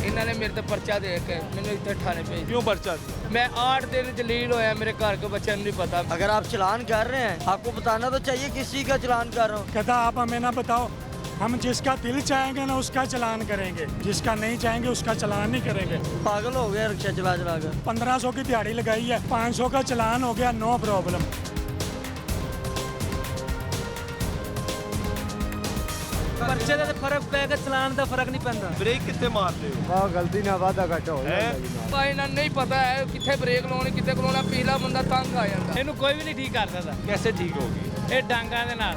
इन्होंने मेरे तो पर्चा दे के मैंने इतने थाने भेज। क्यों पर्चा दिया? मैं 8 दिन जलील होया, मेरे घर के बच्चों नहीं पता। अगर आप चलान कर रहे हैं आपको बताना तो चाहिए किस चीज़ का चलान कर रहा हूँ। कहता आप हमें ना बताओ, हम जिसका दिल चाहेंगे ना उसका चलान करेंगे, जिसका नहीं चाहेंगे उसका चलान नहीं करेंगे। पागल हो गया रिक्शा चला चला कर। 1500 की दिहाड़ी लगाई है, 500 का चलान हो गया, नो प्रॉब्लम। पर्चे का फर्क पैगा, चलान का फर्क नहीं पैंदा। ब्रेक कितने मारते हो? वाह गलती ना वादा घटा हो है? भाई इन्हें नहीं पता है कितने ब्रेक लाने कितने लाना, पिछला बंदा तंग आ जाता। ਇਹਨੂੰ ਕੋਈ ਵੀ ਨਹੀਂ ਠੀਕ ਕਰ ਸਕਦਾ। कैसे ठीक होगी? ਇਹ ਡਾਂਗਾਂ ਦੇ ਨਾਲ।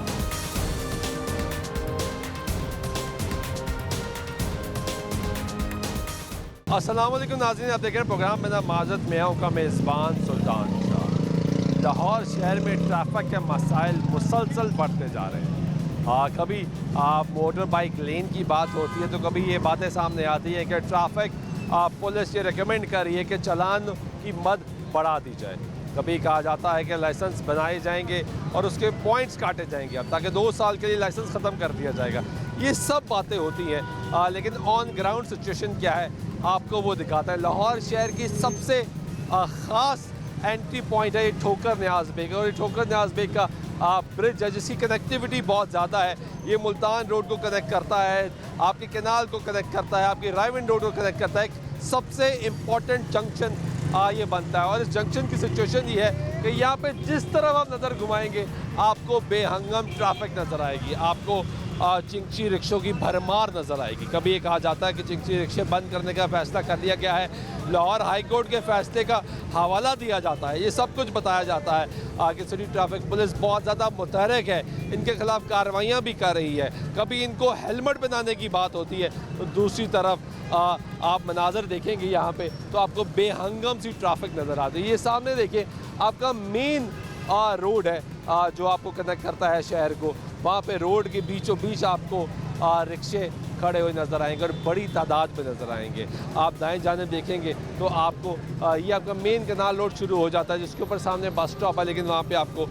अस्सलाम वालेकुम नाज़रीन, आप देख रहे हैं प्रोग्राम। मेरा माजत में हूँ का मेज़बान सुल्तान शाह। लाहौर शहर में ट्रैफिक के मसाइल मुसलसल बढ़ते जा रहे हैं। कभी मोटर बाइक लेन की बात होती है तो कभी ये बातें सामने आती है कि ट्रैफिक पुलिस ये रिकमेंड कर रही है कि चालान की मद बढ़ा दी जाए। कभी कहा जाता है कि लाइसेंस बनाए जाएंगे और उसके पॉइंट्स काटे जाएंगे अब, ताकि 2 साल के लिए लाइसेंस ख़त्म कर दिया जाएगा। ये सब बातें होती हैं, लेकिन ऑन ग्राउंड सिचुएशन क्या है आपको वो दिखाता है। लाहौर शहर की सबसे ख़ास एंट्री पॉइंट है ये ठोकर न्याज बेग, और ये ठोकर न्याज बेग का ब्रिज है जिसकी कनेक्टिविटी बहुत ज़्यादा है। ये मुल्तान रोड को कनेक्ट करता है, आपके कैनाल को कनेक्ट करता है, आपकी रायविंड रोड को कनेक्ट करता है। एक सबसे इम्पॉर्टेंट जंक्शन ये बनता है, और इस जंक्शन की सिचुएशन ये है कि यहाँ पे जिस तरफ आप नज़र घुमाएंगे आपको बेहंगम ट्रैफिक नज़र आएगी, आपको चिंची रिक्शों की भरमार नज़र आएगी। कभी ये कहा जाता है कि चिंची रिक्शे बंद करने का फ़ैसला कर लिया गया है, लाहौर हाई कोर्ट के फ़ैसले का हवाला दिया जाता है, ये सब कुछ बताया जाता है कि सिटी ट्रैफिक पुलिस बहुत ज़्यादा मुतहरक है, इनके ख़िलाफ़ कार्रवाइयाँ भी कर रही है। कभी इनको हेलमेट बनाने की बात होती है तो दूसरी तरफ आप मनाजर देखेंगे यहाँ पे तो आपको बेहंगम सी ट्रैफिक नज़र आती है। ये सामने देखिए आपका मेन रोड है जो आपको कनेक्ट करता है शहर को। वहाँ पे रोड के बीचों बीच आपको रिक्शे खड़े हुए नज़र आएंगे और बड़ी तादाद में नज़र आएंगे। आप दाएं जाने देखेंगे तो आपको ये आपका मेन कैनाल रोड शुरू हो जाता है जिसके ऊपर सामने बस स्टॉप है, लेकिन वहाँ पे आपको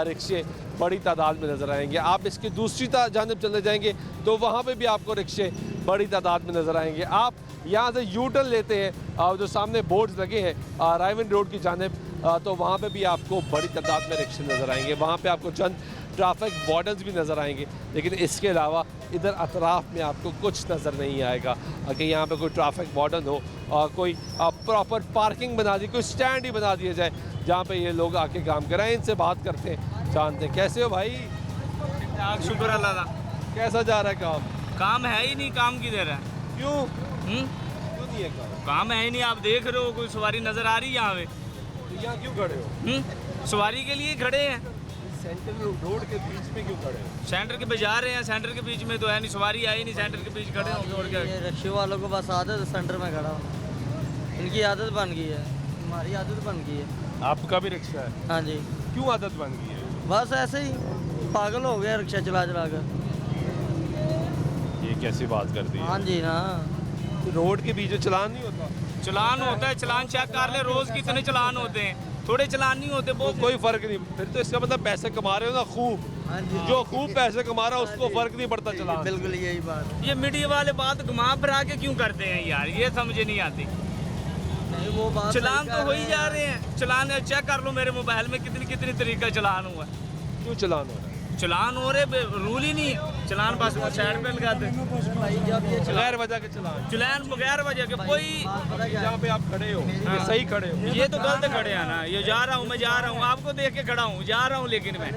रिक्शे बड़ी तादाद में नज़र आएंगे। आप इसकी दूसरी जानिब चले जाएंगे तो वहाँ पे भी आपको रिक्शे बड़ी तादाद में नज़र आएंगे। आप यहाँ से यू टर्न लेते हैं जो सामने बोर्ड्स लगे हैं रायविंड रोड की जानिब, तो वहाँ पे भी आपको बड़ी तादाद में रिक्शे नज़र आएंगे। वहाँ पे आपको चंद ट्रैफिक वार्डन्स भी नज़र आएंगे, लेकिन इसके अलावा इधर अतराफ़ में आपको कुछ नज़र नहीं आएगा कि यहाँ पे कोई ट्रैफिक वार्डन हो और कोई प्रॉपर पार्किंग बना दी, कोई स्टैंड ही बना दिया जाए जहाँ पे ये लोग आके काम कराएं। इनसे बात करते हैं, जानते हैं। कैसे हो भाई? शुक्र अल्लाह का। कैसा जा रहा है काम? काम है ही नहीं, काम किधर है? क्यों क्यों नहीं है काम? काम है ही नहीं। आप देख रहे हो कोई सवारी नजर आ रही है यहाँ पे? तो यहाँ क्यों खड़े हो? सवारी के लिए खड़े हैं। सेंट्रल रोड के बीच में क्यों खड़े हो? सेंटर के पे जा रहे हैं, सेंटर के बीच में तो है नहीं, सवारी आई नहीं, सेंटर के बीच खड़े होंगे और क्या। ये रिक्शे वालों को बस आदत है सेंटर में खड़ा होना, इनकी आदत बन गई है, हमारी आदत बन गई है। आपका भी रिक्शा है? हाँ जी, क्यों आदत बन गई है? बस ऐसे ही पागल हो गया रिक्शा चला चला कर। ये कैसी बात कर दी है? हाँ जी ना, रोड के बीच में चलान नहीं होता? चलान होता है, चलान चेक कर ले, रोज कितने चलान होते हैं, थोड़े चलान नहीं होते। तो बहुत कोई फर्क नहीं, फिर तो इसका मतलब पैसे कमा रहे हो ना खूब। हाँ जी, जो खूब पैसे कमा रहा है उसको फर्क नहीं पड़ता चलान। बिल्कुल यही बात। ये मीडिया वाले बात घुमा फिरा के क्यों करते हैं यार, ये समझ नहीं आती। नहीं वो बात चलान तो हो ही जा रहे हैं, चलान चेक कर लो मेरे मोबाइल में कितनी कितनी तरीका चलान हुआ है। क्यों चलान हो रहा है? चलान हो रहे, रूल ही नहीं है। चलान बस वो साइड पे लगाते हैं। भाई जब ये बगैर वजह के चलान, चलान बगैर वजह के कोई। पता क्या जहाँ पे आप खड़े हो ये हाँ। सही खड़े हो। ये तो गलत खड़े हैं ना, ये जा रहा हूँ, मैं जा रहा हूँ, आपको देख के खड़ा हूँ, जा रहा हूँ, लेकिन मैं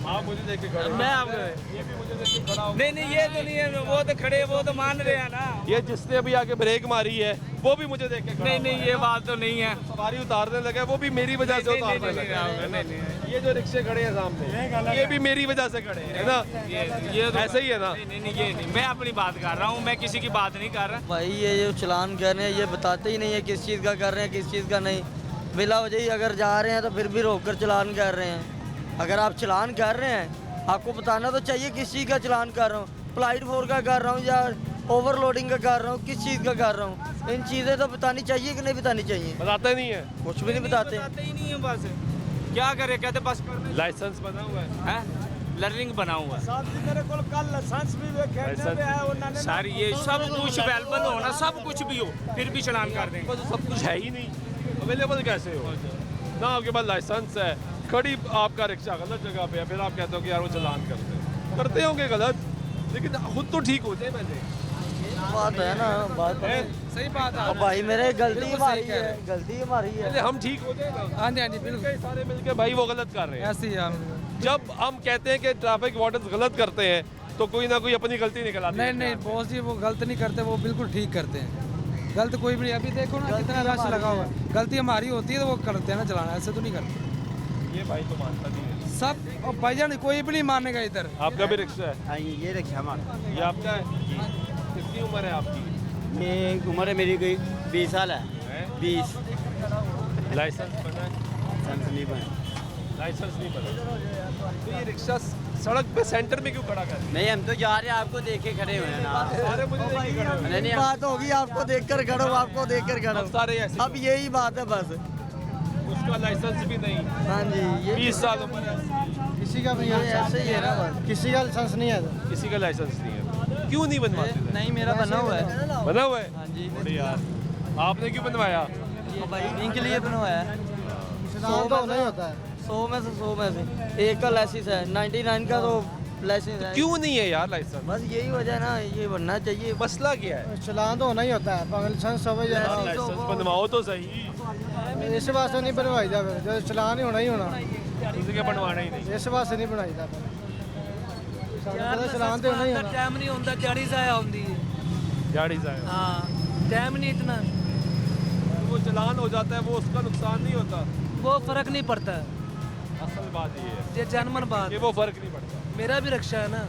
आप मुझे देख के खड़े हो। मैं आपको ये भी मुझे देख के खड़ा हो। नहीं नहीं, ये तो नहीं है, वो तो खड़े, वो तो मान रहे हैं ना। ये जिसने अभी आके ब्रेक मारी है वो भी मुझे देख के खड़ा नहीं हुआ नहीं, है। ये बात तो नहीं है। सवारी उतारने लगा है वो भी मेरी वजह से उतारने नहीं, लगा है। नहीं, नहीं, ये जो रिक्शे खड़े हैं सामने ये भी मेरी वजह से खड़े हैं, है ना? ये तो ऐसे ही है ना? नहीं नहीं, ये नहीं, मैं अपनी बात कर रहा हूँ, मैं किसी की बात नहीं कर रहा। भाई ये जो चलान कर रहे हैं ये बताते ही नहीं है किस चीज़ का कर रहे हैं किस चीज़ का नहीं। बिला वजह ही अगर जा रहे हैं तो फिर भी रोक कर चलान कर रहे हैं। अगर आप चलान कर रहे हैं आपको बताना तो चाहिए किस चीज़ का चलान कर रहा हूँ, फ्लाइट 4 का कर रहा हूँ या ओवरलोडिंग का कर रहा हूँ, किस चीज़ का कर रहा हूँ। इन चीज़ें तो बतानी चाहिए कि नहीं बतानी चाहिए? बताते नहीं है। कुछ भी नहीं बताते। ही नहीं है, बस क्या करे, कहते बस कर। लाइसेंस बना हुआ है? लर्निंग बना हुआ है लाइसेंस सर, ये सब कुछ अवेलेबल हो ना, सब कुछ भी हो फिर भी चलान कर देंगे। तो सब कुछ है ही नहीं, अवेलेबल कैसे हो ना? आपके पास लाइसेंस है, खड़ी आपका रिक्शा गलत जगह पे है, फिर आप कहते हो कि यार वो चलान करते होंगे गलत, लेकिन खुद तो ठीक हो जाए पहले। बात है ना, बात है। सही बात है। अब भाई मेरे गलती बिल्कुल हमारी सही कह रहे है, गलती हमारी है। पहले हम ठीक हो जाए ना। हाँ जी, हाँ जी, बिल्कुल सारे मिलके भाई वो गलत कर रहे हैं। ऐसे ही हम। जब हम कहते हैं कि ट्रैफिक वार्डन्स गलत करते हैं तो कोई ना कोई अपनी गलती निकल आती है। नहीं बॉस जी, वो गलत नहीं करते, वो बिल्कुल ठीक करते हैं। गलत कोई भी नहीं, अभी देखो ना कितना रश लगा हुआ है। गलती हमारी होती है तो वो करते हैं ना चलाना, ऐसे तो नहीं करते ये भाई तो मानता नहीं है। सब। और भाईजान कोई भी नहीं मानेगा इधर। आपका भी रिक्शा है? हाँ ये रखिए हमारा। ये आपका है? कितनी उम्र है आपकी? ये उम्र है मेरी कोई 20 साल है। हैं? 20। लाइसेंस बना है? लाइसेंस नहीं बना। लाइसेंस नहीं बना तो ये रिक्शा सड़क पे सेंटर में क्यों खड़ा कर? नहीं हम तो जा रहे हैं, आपको देख के खड़े हुए हैं ना। सारे मुझे देख के खड़े हुए हैं। नहीं बात होगी आपको देखकर खड़ो, आपको देखकर खड़ो। अब सारे ऐसे अब यही बात है बस। उसका लाइसेंस भी नहीं, हाँ जी, ये 20 साल उम्र है, किसी का ये ऐसे ही है ना बस। किसी का लाइसेंस नहीं है। किसी का लाइसेंस नहीं है। क्यों नहीं बनवाते थे? नहीं, मेरा बना हुआ है। बना हुआ है? हाँ जी। बड़े यार, आपने क्यों बनवाया? इनके लिए बनवाया है। तो नहीं होता है। 100 में से 100 में से एक का लाइसेंस है, 99 का तो लाइसेंस है। क्यों नहीं है यार लाइसेंस? बस यही वजह है ना, ये बनना चाहिए। मसला क्या है? चलान तो होना ही होता है, लाइसेंस सब यार लाइसेंस बनवाओ तो सही। इस वास्ते नहीं बनवाई जा, जो चलान ही होना ही होना, किसी का बनवाना ही नहीं। इस वास्ते नहीं बनाई जा। चलान तो होना ही होना। टाइम नहीं होता, दिहाड़ी जाया होती है। गाड़ी जाए हाँ, टाइम नहीं इतना, वो चलान हो जाता है, वो उसका नुकसान नहीं होता। वो फर्क नहीं पड़ता है। असल बात ये है ये जनमन बात। कि वो फर्क नहीं पड़ता। मेरा भी रक्षा है ना,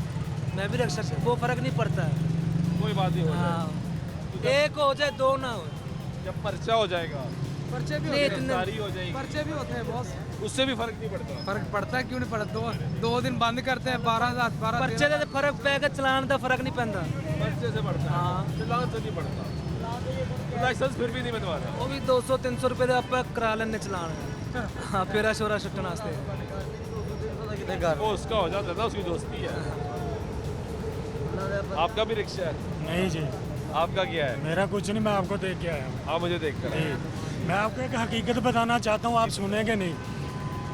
मैं भी रक्षा, वो फर्क नहीं पड़ता है। कोई बात नहीं हो हाँ, जाए। एक हो जाए दो ना हो। जब पर्चा हो जाएगा, पर्चे भी नहीं, होते हैं। इतने गिरफ्तारी हो जाएगी, पर्चे भी होते हैं बॉस। उससे भी फर्क नहीं पड़ता। फर्क पड़ता है, क्यों नहीं पड़ता? दो दिन बंद करते हैं, 12 पर्चे का फर्क पैगा, चलान का फर्क नहीं पैंदा। पर्चे से पड़ता है, हाँ। चलान से नहीं पड़ता। लाइसेंस फिर भी नहीं बनवाना। वो भी 200-300 रुपये का आप करा लेने चलान। हाँ, फेरा शोरा छुट्टन वास्ते। वो उसका हो जाता है ना, उसकी दोस्ती है। आपका भी रिक्शा है? नहीं जी, आपका क्या है? मेरा कुछ नहीं, मैं आपको देख के आया हूँ। आप मुझे देख कर जी, मैं आपको एक हकीकत बताना चाहता हूँ, आप सुनेंगे नहीं।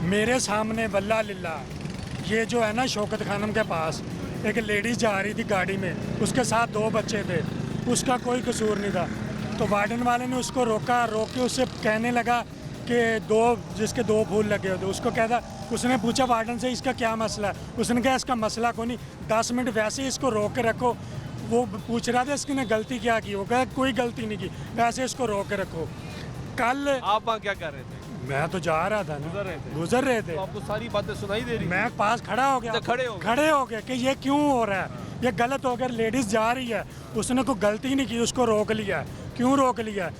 मेरे सामने वल्ला लिल्ला, ये जो है ना शौकत खानम के पास एक लेडीज जा रही थी गाड़ी में, उसके साथ 2 बच्चे थे, उसका कोई कसूर नहीं था। तो वार्डन वाले ने उसको रोका, रोक के उससे कहने लगा कि जिसके 2 फूल लगे होते, उसको कहता, उसने पूछा वार्डन से इसका क्या मसला है, उसने कहा इसका मसला कोई नहीं, 10 मिनट वैसे ही इसको रोक के रखो। वो पूछ रहा था इसने गलती क्या की, वो कहा कोई गलती नहीं की, वैसे इसको रोक के रखो। कल आप वहाँ क्या कर रहे थे? मैं तो जा रहा था ना, गुजर रहे थे? गुजर रहे थे। तो आपको सारी बातें सुनाई दे रही? मैं पास खड़ा हो गया, अच्छा, खड़े हो गए। कि ये क्यों हो रहा है, ये गलत हो गया। लेडीज जा रही है, उसने कोई गलती नहीं की, उसको रोक लिया। क्यों रोक लिया?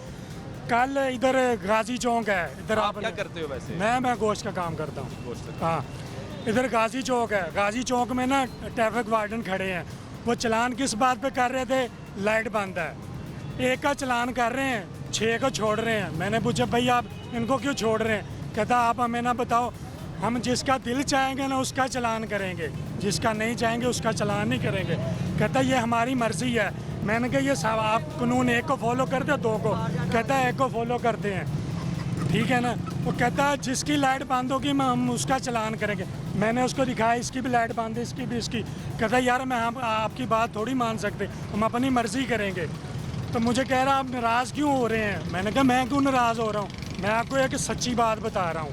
कल इधर गाजी चौक है, इधर आप क्या करते हो वैसे? मैं गोश्त का काम करता हूँ। गोश्त हाँ, इधर गाजी चौक है, गाजी चौक में ना ट्रैफिक वार्डन खड़े हैं। वो चलान किस बात पे कर रहे थे? लाइट बंद है, एक का चलान कर रहे हैं, 6 को छोड़ रहे हैं। मैंने पूछा भाई आप इनको क्यों छोड़ रहे हैं? कहता आप हमें ना बताओ, हम जिसका दिल चाहेंगे ना उसका चलान करेंगे, जिसका नहीं चाहेंगे उसका चलान नहीं करेंगे। कहता ये हमारी मर्जी है। मैंने कहा ये सब आप कानून 1 को फॉलो करते हो 2 को? कहता है 1 को फॉलो करते हैं, ठीक है ना। वो कहता है जिसकी लाइट बंद होगी हम उसका चलान करेंगे। मैंने उसको दिखाया इसकी भी लाइट बंद है, इसकी भी, इसकी। कहता यार मैं आपकी बात थोड़ी मान सकते, हम अपनी मर्जी करेंगे। तो मुझे कह रहा आप नाराज़ क्यों हो रहे हैं? मैंने कहा मैं क्यों नाराज़ हो रहा हूँ, मैं आपको एक सच्ची बात बता रहा हूँ,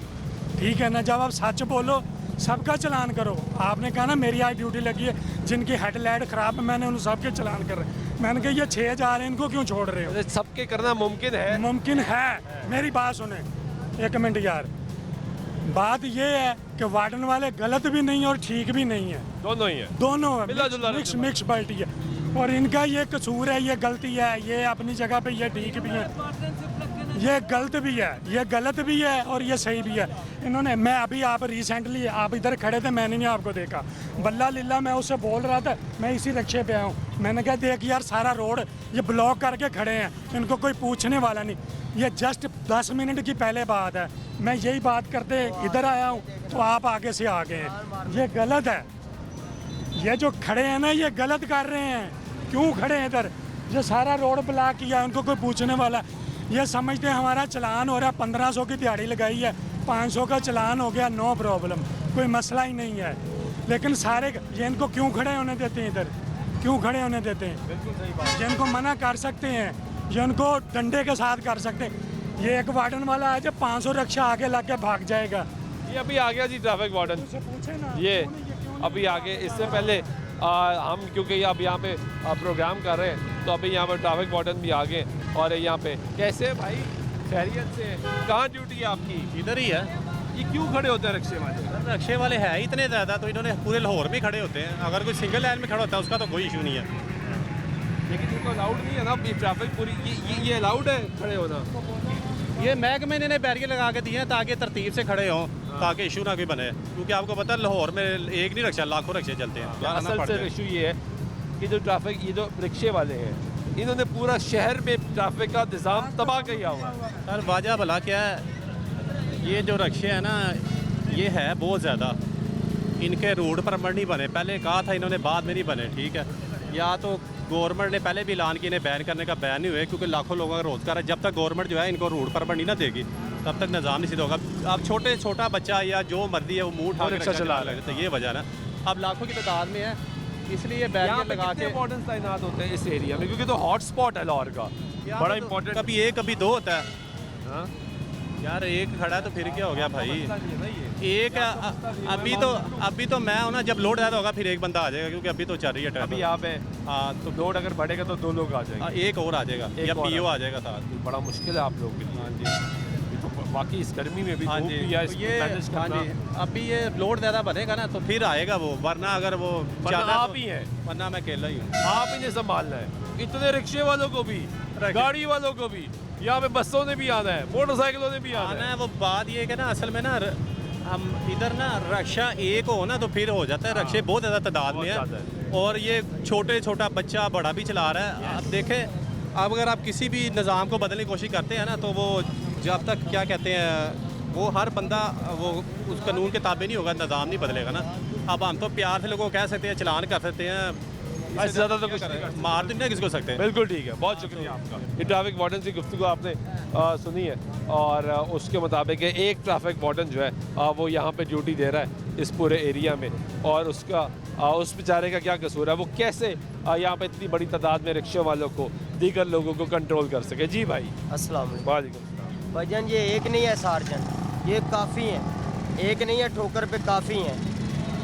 ठीक है ना। जब आप सच बोलो सबका चलान करो। आपने कहा ना मेरी आज ड्यूटी लगी है, जिनकी हेडलाइट ख़राब है मैंने उन सबके चलान कर रहे। मैंने कहा ये 6 जा रहे हैं, इनको क्यों छोड़ रहे हो? सबके करना मुमकिन है? मुमकिन है। मेरी बात सुने 1 मिनट यार। बात ये है कि वार्डन वाले गलत भी नहीं और ठीक भी नहीं है, दोनों ही है। दोनों है, मिला जुला मिक्स पार्टी है। और इनका ये कसूर है, ये गलती है, ये अपनी जगह पे ये ठीक भी है, ये गलत भी है, ये गलत भी है और ये सही भी है। इन्होंने, मैं अभी आप रिसेंटली आप इधर खड़े थे, मैंने नहीं आपको देखा, बल्ला लिल्ला मैं उससे बोल रहा था, मैं इसी रिक्शे पे आया हूँ। मैंने कहा देख यार सारा रोड ये ब्लॉक करके खड़े हैं, इनको कोई पूछने वाला नहीं। ये जस्ट 10 मिनट की पहले बात है, मैं यही बात करते इधर आया हूँ तो आप आगे से आ गए हैं, ये गलत है। ये जो खड़े हैं ना ये गलत कर रहे हैं। क्यों खड़े हैं इधर? ये सारा रोड ब्लॉक किया है, उनको कोई पूछने वाला? ये समझते हैं हमारा चलान हो रहा है, 1500 की दिहाड़ी लगाई है, 500 का चलान हो गया, नो प्रॉब्लम, कोई मसला ही नहीं है। लेकिन सारे ये इनको क्यों खड़े होने देते हैं इधर? क्यों खड़े होने देते हैं? बिल्कुल सही बात। ये इनको मना कर सकते हैं, ये उनको डंडे के साथ कर सकते हैं। ये एक वार्डन वाला है जो 500 रिक्शा आगे ला के भाग जाएगा। ये अभी आ गया जी ट्रैफिक वार्डन, उसे पूछे ना ये क्यों नहीं अभी आगे। इससे पहले हम क्योंकि अब यहाँ पे प्रोग्राम कर रहे हैं तो अभी यहाँ पे ट्रैफिक वार्डन भी आ गए। और यहाँ पे कैसे हैं भाई? खैरियत से? कहाँ ड्यूटी है आपकी? इधर ही है। ये क्यों खड़े होते हैं रिक्शे वाले? रिक्शे वाले हैं ही इतने ज़्यादा, तो इन्होंने पूरे लाहौर में खड़े होते हैं। अगर कोई सिंगल लाइन में खड़ा होता है उसका तो कोई इशू नहीं है। लेकिन इनको अलाउड नहीं है ना ये ट्रैफिक पूरी, ये अलाउड है खड़े होना? ये महकमे ने बैरियर लगा के दिए हैं ताकि तरतीब से खड़े हों, ताकि इशू ना कोई बने। क्योंकि आपको पता है लाहौर में एक नहीं रिक्शा, लाखों रिक्शे चलते हैं। असल से इशू ये है कि जो ट्रैफिक, ये जो रिक्शे वाले हैं, इन्होंने पूरा शहर में ट्रैफिक का निज़ाम तबाह किया हुआ है। सर वाजह भला क्या है, ये जो रिक्शे हैं ना ये है बहुत ज़्यादा, इनके रूट परमिट नहीं बने। पहले कहा था इन्होंने, बाद में नहीं बने। ठीक है, या तो गवर्नमेंट ने पहले भी ऐलान किया इन्हें बैन करने का, बैन नहीं हुए क्योंकि लाखों लोगों का रोज़गार है। जब तक गवर्नमेंट जो है इनको रूट परमिट नहीं ना देगी तब तक निज़ाम नहीं सीधा होगा। अब छोटा बच्चा या जो मर्जी है वो मुँह उठा के रिक्शा चला रहे तो ये वजह ना। अब लाखों की तादाद में है, इसलिए बैरियर लगा के वार्डन तैनात होते हैं इस एरिया में, क्योंकि तो हॉट स्पॉट है लाहौर का, बड़ा इंपॉर्टेंट। कभी एक कभी दो होता है। हाँ? यार एक खड़ा है तो फिर क्या हो गया भाई? एक अभी तो मैं हूं ना, जब लोड ज़्यादा होगा फिर एक बंदा आ जाएगा, क्योंकि अभी तो चल रही है अभी ट्रैफिक। यहाँ पे हाँ तो लोड अगर बढ़ेगा तो 2 लोग आ जाएंगे, एक और आ जाएगा या और पीओ आ जाएगा साथ। बड़ा मुश्किल है आप लोगों के लिए। हाँ जी, तो बाकी इस गर्मी में भी हाँ धूप जी, भी है, तो इसको ये मैनेज हाँ करना। जी, अभी ये लोड ज़्यादा बढ़ेगा ना तो फिर आएगा वो, वरना अगर वो वरना ज़्यादा आप ही हैं, वरना मैं अकेला ही हूँ। आप ही ने संभालना है। इतने रिक्शे वालों को भी, गाड़ी वालों को भी, यहाँ पे बसों ने भी आना है, मोटरसाइकिलों ने भी आना आना है। है। वो बात ये है कि ना असल में ना हम इधर ना रिक्शा एक हो ना तो फिर हो जाता है। रिक्शे बहुत ज़्यादा तादाद में बहुत है और ये छोटा बच्चा बड़ा भी चला रहा है। आप देखें, अब अगर आप किसी भी निज़ाम को बदलने की कोशिश करते हैं ना तो वो जब तक क्या कहते हैं वो हर बंदा वो उस कानून के ताबे नहीं होगा, निज़ाम नहीं बदलेगा ना। अब हम तो प्यार से लोगों को कह सकते हैं, चलान कर सकते हैं, इससे ज़्यादा तो कुछ नहीं कर सकते। मार तो नहीं किसी को सकते। बिल्कुल ठीक है, बहुत शुक्रिया आपका। ये ट्रैफिक वार्डन की गुफ्तगू आपने सुनी है और उसके मुताबिक एक ट्रैफिक वार्डन जो है वो यहाँ पे ड्यूटी दे रहा है इस पूरे एरिया में, और उसका उस बेचारे का क्या कसूर है, वो कैसे यहाँ पे इतनी बड़ी तादाद में रिक्शे वालों को, दीगर लोगों को कंट्रोल कर सके। जी भाई, अस्सलाम वालेकुम। वालेकुम। भाईजान ये एक नहीं है सार्जन, ये काफ़ी हैं। एक नहीं है, ठोकर पे काफ़ी हैं।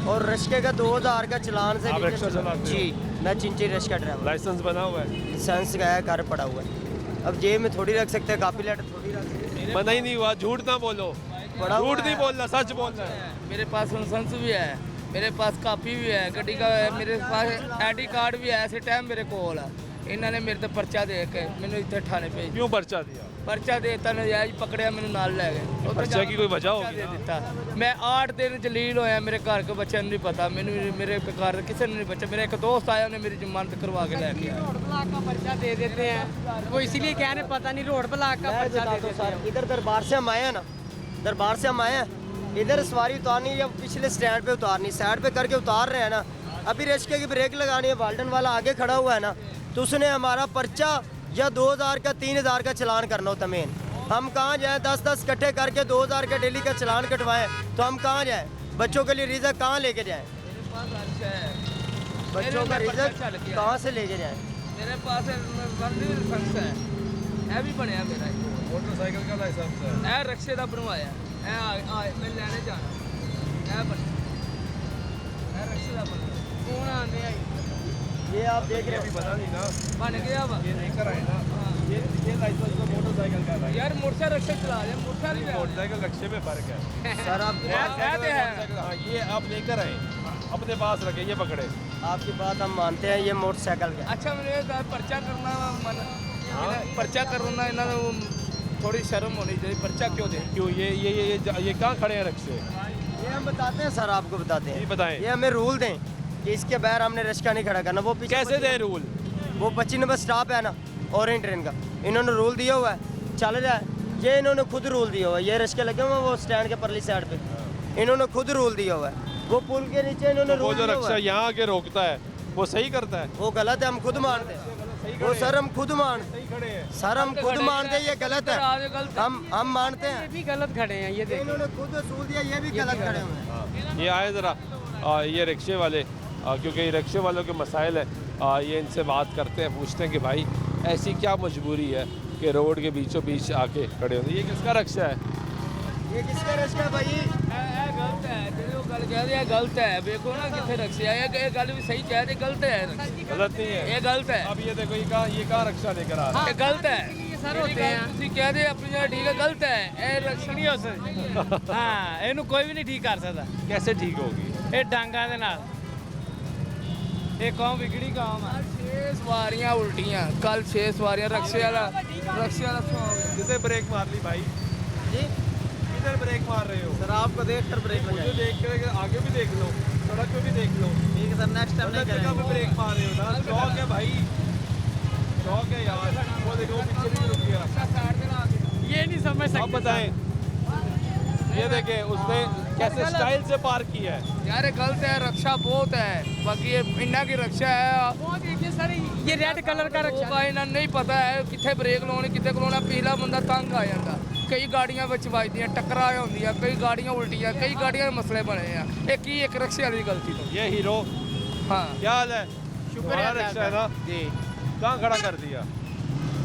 और रिक्शे का 2000 का चलान से आप रिक्शा चलाते हो? जी, मैं चिंची रिक्शा ड्राइवर। लाइसेंस बना हुआ है? लाइसेंस का है, घर पड़ा हुआ है। अब जेब में थोड़ी रख सकते हैं, कापी लेटर थोड़ी रख सकते हैं। मना ही नहीं हुआ, झूठ ना बोलो, पड़ा हुआ झूठ नहीं है। बोलना, सच बोलना है। मेरे पास लाइसेंस भी है, मेरे पास कापी भी है, गड्डी का है, मेरे पास आईडी कार्ड भी है। ऐसे टाइम मेरे कोल है, इन्होंने मेरे ते पर्चा दे के मैंने इतने थाने भेज क्यों पर्चा दिया? पर्चा देता नजायज पकड़िया, मैंने नाल लै गए। पर्चे की कोई वजह होगी दे ना? दिता। मैं 8 दिन जलील होया, मेरे घर के बच्चे नहीं पता, मैंने मेरे घर किसी ने नहीं बच्चा। मेरा एक दोस्त आया, उन्हें मेरी जमानत करवा के लेके आया। रोड ब्लॉक का पर्चा दे देते हैं, वो इसीलिए कह रहे पता नहीं रोड ब्लॉक का पर्चा दे देते हैं। इधर दरबार से हम आए हैं ना, दरबार से हम आए हैं, इधर सवारी उतारनी या पिछले स्टैंड पे उतारनी, साइड पे करके उतार रहे हैं ना। अभी रिक्शे की ब्रेक लगानी है, वाल्डन वाला आगे खड़ा हुआ है ना, तो उसने हमारा पर्चा या 2000 का 3000 का चलान करना होता मेन। हम कहाँ जाएँ? 10-10 इकट्ठे करके 2000 का डेली का चलान कटवाएं तो हम कहाँ जाएँ? बच्चों के लिए रिजक कहाँ लेके जाएँ? बच्चों का रिजक कहाँ से लेके जाएँ? मेरे पास लाइसेंस है भी बनया मेरा, मोटरसाइकिल का लाइसेंस है? ए रिक्शे का बनवाया, मैं लेने जाना रिक्शे का बनवाया। कौन आने आई? ये आप देख रहे अभी पता नहीं ना, बन गया वा। ये लेकर आए ना, ये लाइसेंस तो मोटरसाइकिल का है। यार मोटरसाइकिल रिक्शा चला रहे, मोटरसाइकिल मोटरसाइकिल रिक्शे में फर्क है सर। आप हाँ, ये आप लेकर आए, अपने पास रखे, ये पकड़े। आपकी बात हम मानते हैं, ये मोटरसाइकिल का। अच्छा मैंने पर्चा करना पर्चा करना इन्होंने थोड़ी शर्म होनी चाहिए। पर्चा क्यों दे? क्यों ये कहाँ खड़े हैं रिक्शे? ये हम बताते हैं सर, आपको बताते हैं। ये बताएं। ये हमें रूल दें कि इसके बगैर हमने रिक्शा नहीं खड़ा करना। वो पीछे कैसे दें रूल? वो 25 नंबर स्टॉप है ना ऑरेंज ट्रेन का, इन्होंने रूल दिया हुआ है, चल जाए। ये इन्होंने खुद रूल दिया हुआ है, ये रिक्शे लगे हुए हैं वो स्टैंड के परली साइड पे, इन्होंने खुद रूल दिया हुआ है। वो पुल के नीचे इन्होंने वो जो रक्षा यहाँ आके रोकता है वो सही करता है? वो गलत है, हम खुद मानते हैं। वो सर हम खुद मानते हैं, सर हम खुद मानते हैं ये गलत है, हम मानते हैं। ये भी गलत खड़े हैं, ये देखिए इन्होंने खुद असूल दिया, ये भी गलत खड़े हुए हैं। ये आए ज़रा ये रिक्शे वाले, क्योंकि ये रिक्शे वालों के मसाइल है, ये इनसे बात करते हैं, पूछते हैं कि भाई ऐसी क्या मजबूरी है कि रोड के बीचों बीच आके खड़े होते। ये किसका रिक्शा है? ये किसका रिक्शा है भाई? गलत है, जो गल कह रहे गलत है। देखो ना कितने रक्षा है, ये गल भी सही कह रहे, गलत है। गलत नहीं है, ये गलत है। अब ये देखो ये कहाँ रक्षा लेकर आ रहा है? ये गलत है। सर होते हैं ਤੁਸੀਂ ਕਹਿ ਦੇ ਆਪਣੀ ਜਗ੍ਹਾ ਠੀਕ ਹੈ, ਗਲਤ ਹੈ। ਇਹ ਰਕਸ਼ਾ ਨਹੀਂ ਹੋ ਸਕਦੀ। ਹਾਂ ਇਹਨੂੰ ਕੋਈ ਵੀ ਨਹੀਂ ਠੀਕ ਕਰ ਸਕਦਾ। कैसे ठीक होगी? ਇਹ ਡਾਂਗਾਂ ਦੇ ਨਾਲ ਇਹ ਕੌਮ ਵਿਗੜੀ ਕੌਮ ਆ। 6 ਸਵਾਰੀਆਂ ਉਲਟੀਆਂ ਕੱਲ, 6 ਸਵਾਰੀਆਂ ਰਕਸ਼ੇ ਵਾਲਾ किधर ब्रेक मार ली भाई? जी किधर ब्रेक मार रहे हो? सर आपको देख कर ब्रेक मुझे देख कर आगे भी देख लो, सड़क पे भी देख लो। ठीक है सर, नेक्स्ट टाइम नहीं जगह पे ब्रेक मार रहे हो ना, शौक है भाई, शौक है यार। वो देखो पीछे भी रुक गया। ये नहीं समझ आप बताएं, ये देखें उसने कैसे स्टाइल से पार किया है। यार ये गलत है, रक्षा बहुत है। बाकी ये इन्ना की रक्षा है, वो देखिए सर, ये रेड कलर का रक्षा ਉਹ ਇਹਨਾਂ ਨੂੰ ਨਹੀਂ ਪਤਾ ਹੈ ਕਿੱਥੇ ਬ੍ਰੇਕ ਲਾਉਣੀ, ਕਿੱਥੇ ਲਾਉਣਾ। ਪਿਛਲਾ ਬੰਦਾ ਤੰਗ ਆ ਜਾਂਦਾ, ਕਈ ਗਾੜੀਆਂ ਵਿੱਚ ਵੱਜਦੀਆਂ, ਟੱਕਰਾਂ ਹੁੰਦੀਆਂ, ਕਈ ਗਾੜੀਆਂ ਉਲਟੀਆਂ, ਕਈ ਗਾੜੀਆਂ ਦੇ ਮਸਲੇ ਬਣੇ ਆ। ਇਹ ਕੀ ਇੱਕ ਰਕਸ਼ੇ ਵਾਲੀ ਗਲਤੀ ਤੋਂ। ये हीरो ਹਾਂ क्या हाल है? तुम्हारा रिक्शा है ना? जी कहाँ खड़ा कर दिया?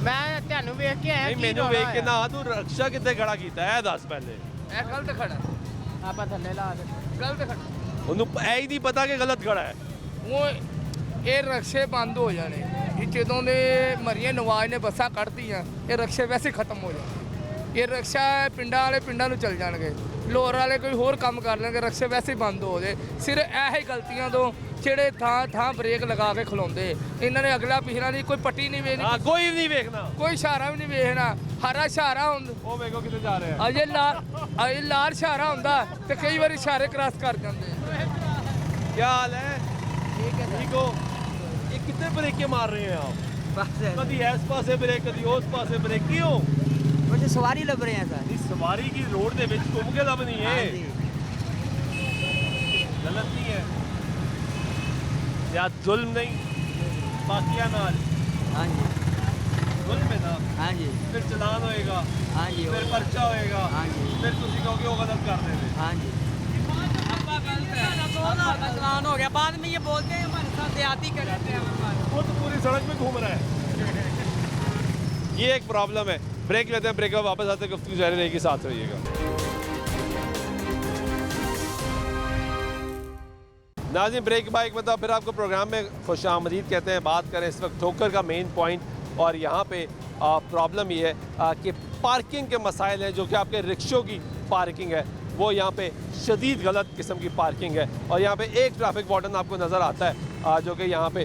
मैं ਤੁਹਾਨੂੰ ਵੇਖ ਕੇ ਆਇਆ नहीं मैंने वेख के ना तू रक्षा कितने खड़ा किया है? दस पहले ਇਹ ਗਲਤ ਖੜਾ, ਆਪਾਂ ਥੱਲੇ ਲਾ ਦੇ ਗਲਤ ਖੜਾ। ਉਹਨੂੰ ਇਹ ਹੀ ਨਹੀਂ ਪਤਾ ਕਿ ਗਲਤ ਖੜਾ ਹੈ। ਉਹ ਇਹ ਰਕਸ਼ੇ ਬੰਦ ਹੋ ਜਾਣੇ। ਇਹ ਜਦੋਂ ਦੇ ਮਰੀਆਂ ਨਵਾਜ਼ ਨੇ ਬੱਸਾਂ ਕੱਢਤੀਆਂ, ਇਹ ਰਕਸ਼ੇ ਵੈਸੇ ਖਤਮ ਹੋ ਜਾਣੇ। ਇਹ ਰਕਸ਼ਾ ਪਿੰਡਾਂ ਵਾਲੇ ਪਿੰਡਾਂ ਨੂੰ ਚੱਲ ਜਾਣਗੇ, ਲੋਰ ਵਾਲੇ ਕੋਈ ਹੋਰ ਕੰਮ ਕਰ ਲੈਣਗੇ, ਰਕਸ਼ੇ ਵੈਸੇ ਹੀ ਬੰਦ ਹੋ ਜੇ। ਸਿਰਫ ਇਹ ਹੀ ਗਲਤੀਆਂ ਤੋਂ ਜਿਹੜੇ ਥਾਂ ਬ੍ਰੇਕ ਲਗਾ ਕੇ ਖਲੋਂਦੇ, ਇਹਨਾਂ ਨੇ ਅਗਲਾ ਪਿਛਲਾ ਨਹੀਂ, ਕੋਈ ਪੱਟੀ ਨਹੀਂ ਵੇਖਣੀ, हाँ कोई नहीं देखना। ਕੋਈ ਇਸ਼ਾਰਾ ਵੀ ਨਹੀਂ ਵੇਖਣਾ। ਹਰਾ ਇਸ਼ਾਰਾ ਹੁੰਦਾ, वो देखो कितने जा रहे हैं। ਅਜੇ ਲਾਲ ਇਸ਼ਾਰਾ ਹੁੰਦਾ ਤੇ ਕਈ ਵਾਰੀ ਇਸ਼ਾਰੇ ਕ੍ਰਾਸ ਕਰ ਜਾਂਦੇ। क्या हाल है? ठीक हो? ये कितने ब्रेक मार रहे हैं आप? कभी इस पासे ब्रेक, कभी उस पासे ब्रेक, क्यों? मुझे सवारी लग रहे हैं सर। इस सवारी की रोड दे विच घूम के दबनी है, गलत नहीं है या जुल्म नहीं, बाकिया नाल हाँ जी जुल्म है ना। हाँ जी फिर चलान होएगा, हाँ जी फिर पर्चा होएगा, हाँ जी फिर तुसी कहोगे वो गलत कर रहे थे। हाँ जी। चलान हो गया, बाद में ये बोलते हैं हमारे साथ देहाती कराते हैं हमारे। वो तो पूरी सड़क में घूम रहा है। ये एक प्रॉब्लम है। ब्रेक लेते हैं, ब्रेक के बाद वापस आते हैं, गुफ्तगू जारी रहेगी, साथ रहिएगा। नाज़रीन, ब्रेक बाइक मतलब फिर आपको प्रोग्राम में खुश आमदीद कहते हैं। बात करें इस वक्त ठोकर का मेन पॉइंट, और यहाँ पे प्रॉब्लम ये है कि पार्किंग के मसाइल हैं, जो कि आपके रिक्शों की पार्किंग है वो यहाँ पे शदीद गलत किस्म की पार्किंग है। और यहाँ पे एक ट्रैफिक वार्डन आपको नज़र आता है जो कि यहाँ पे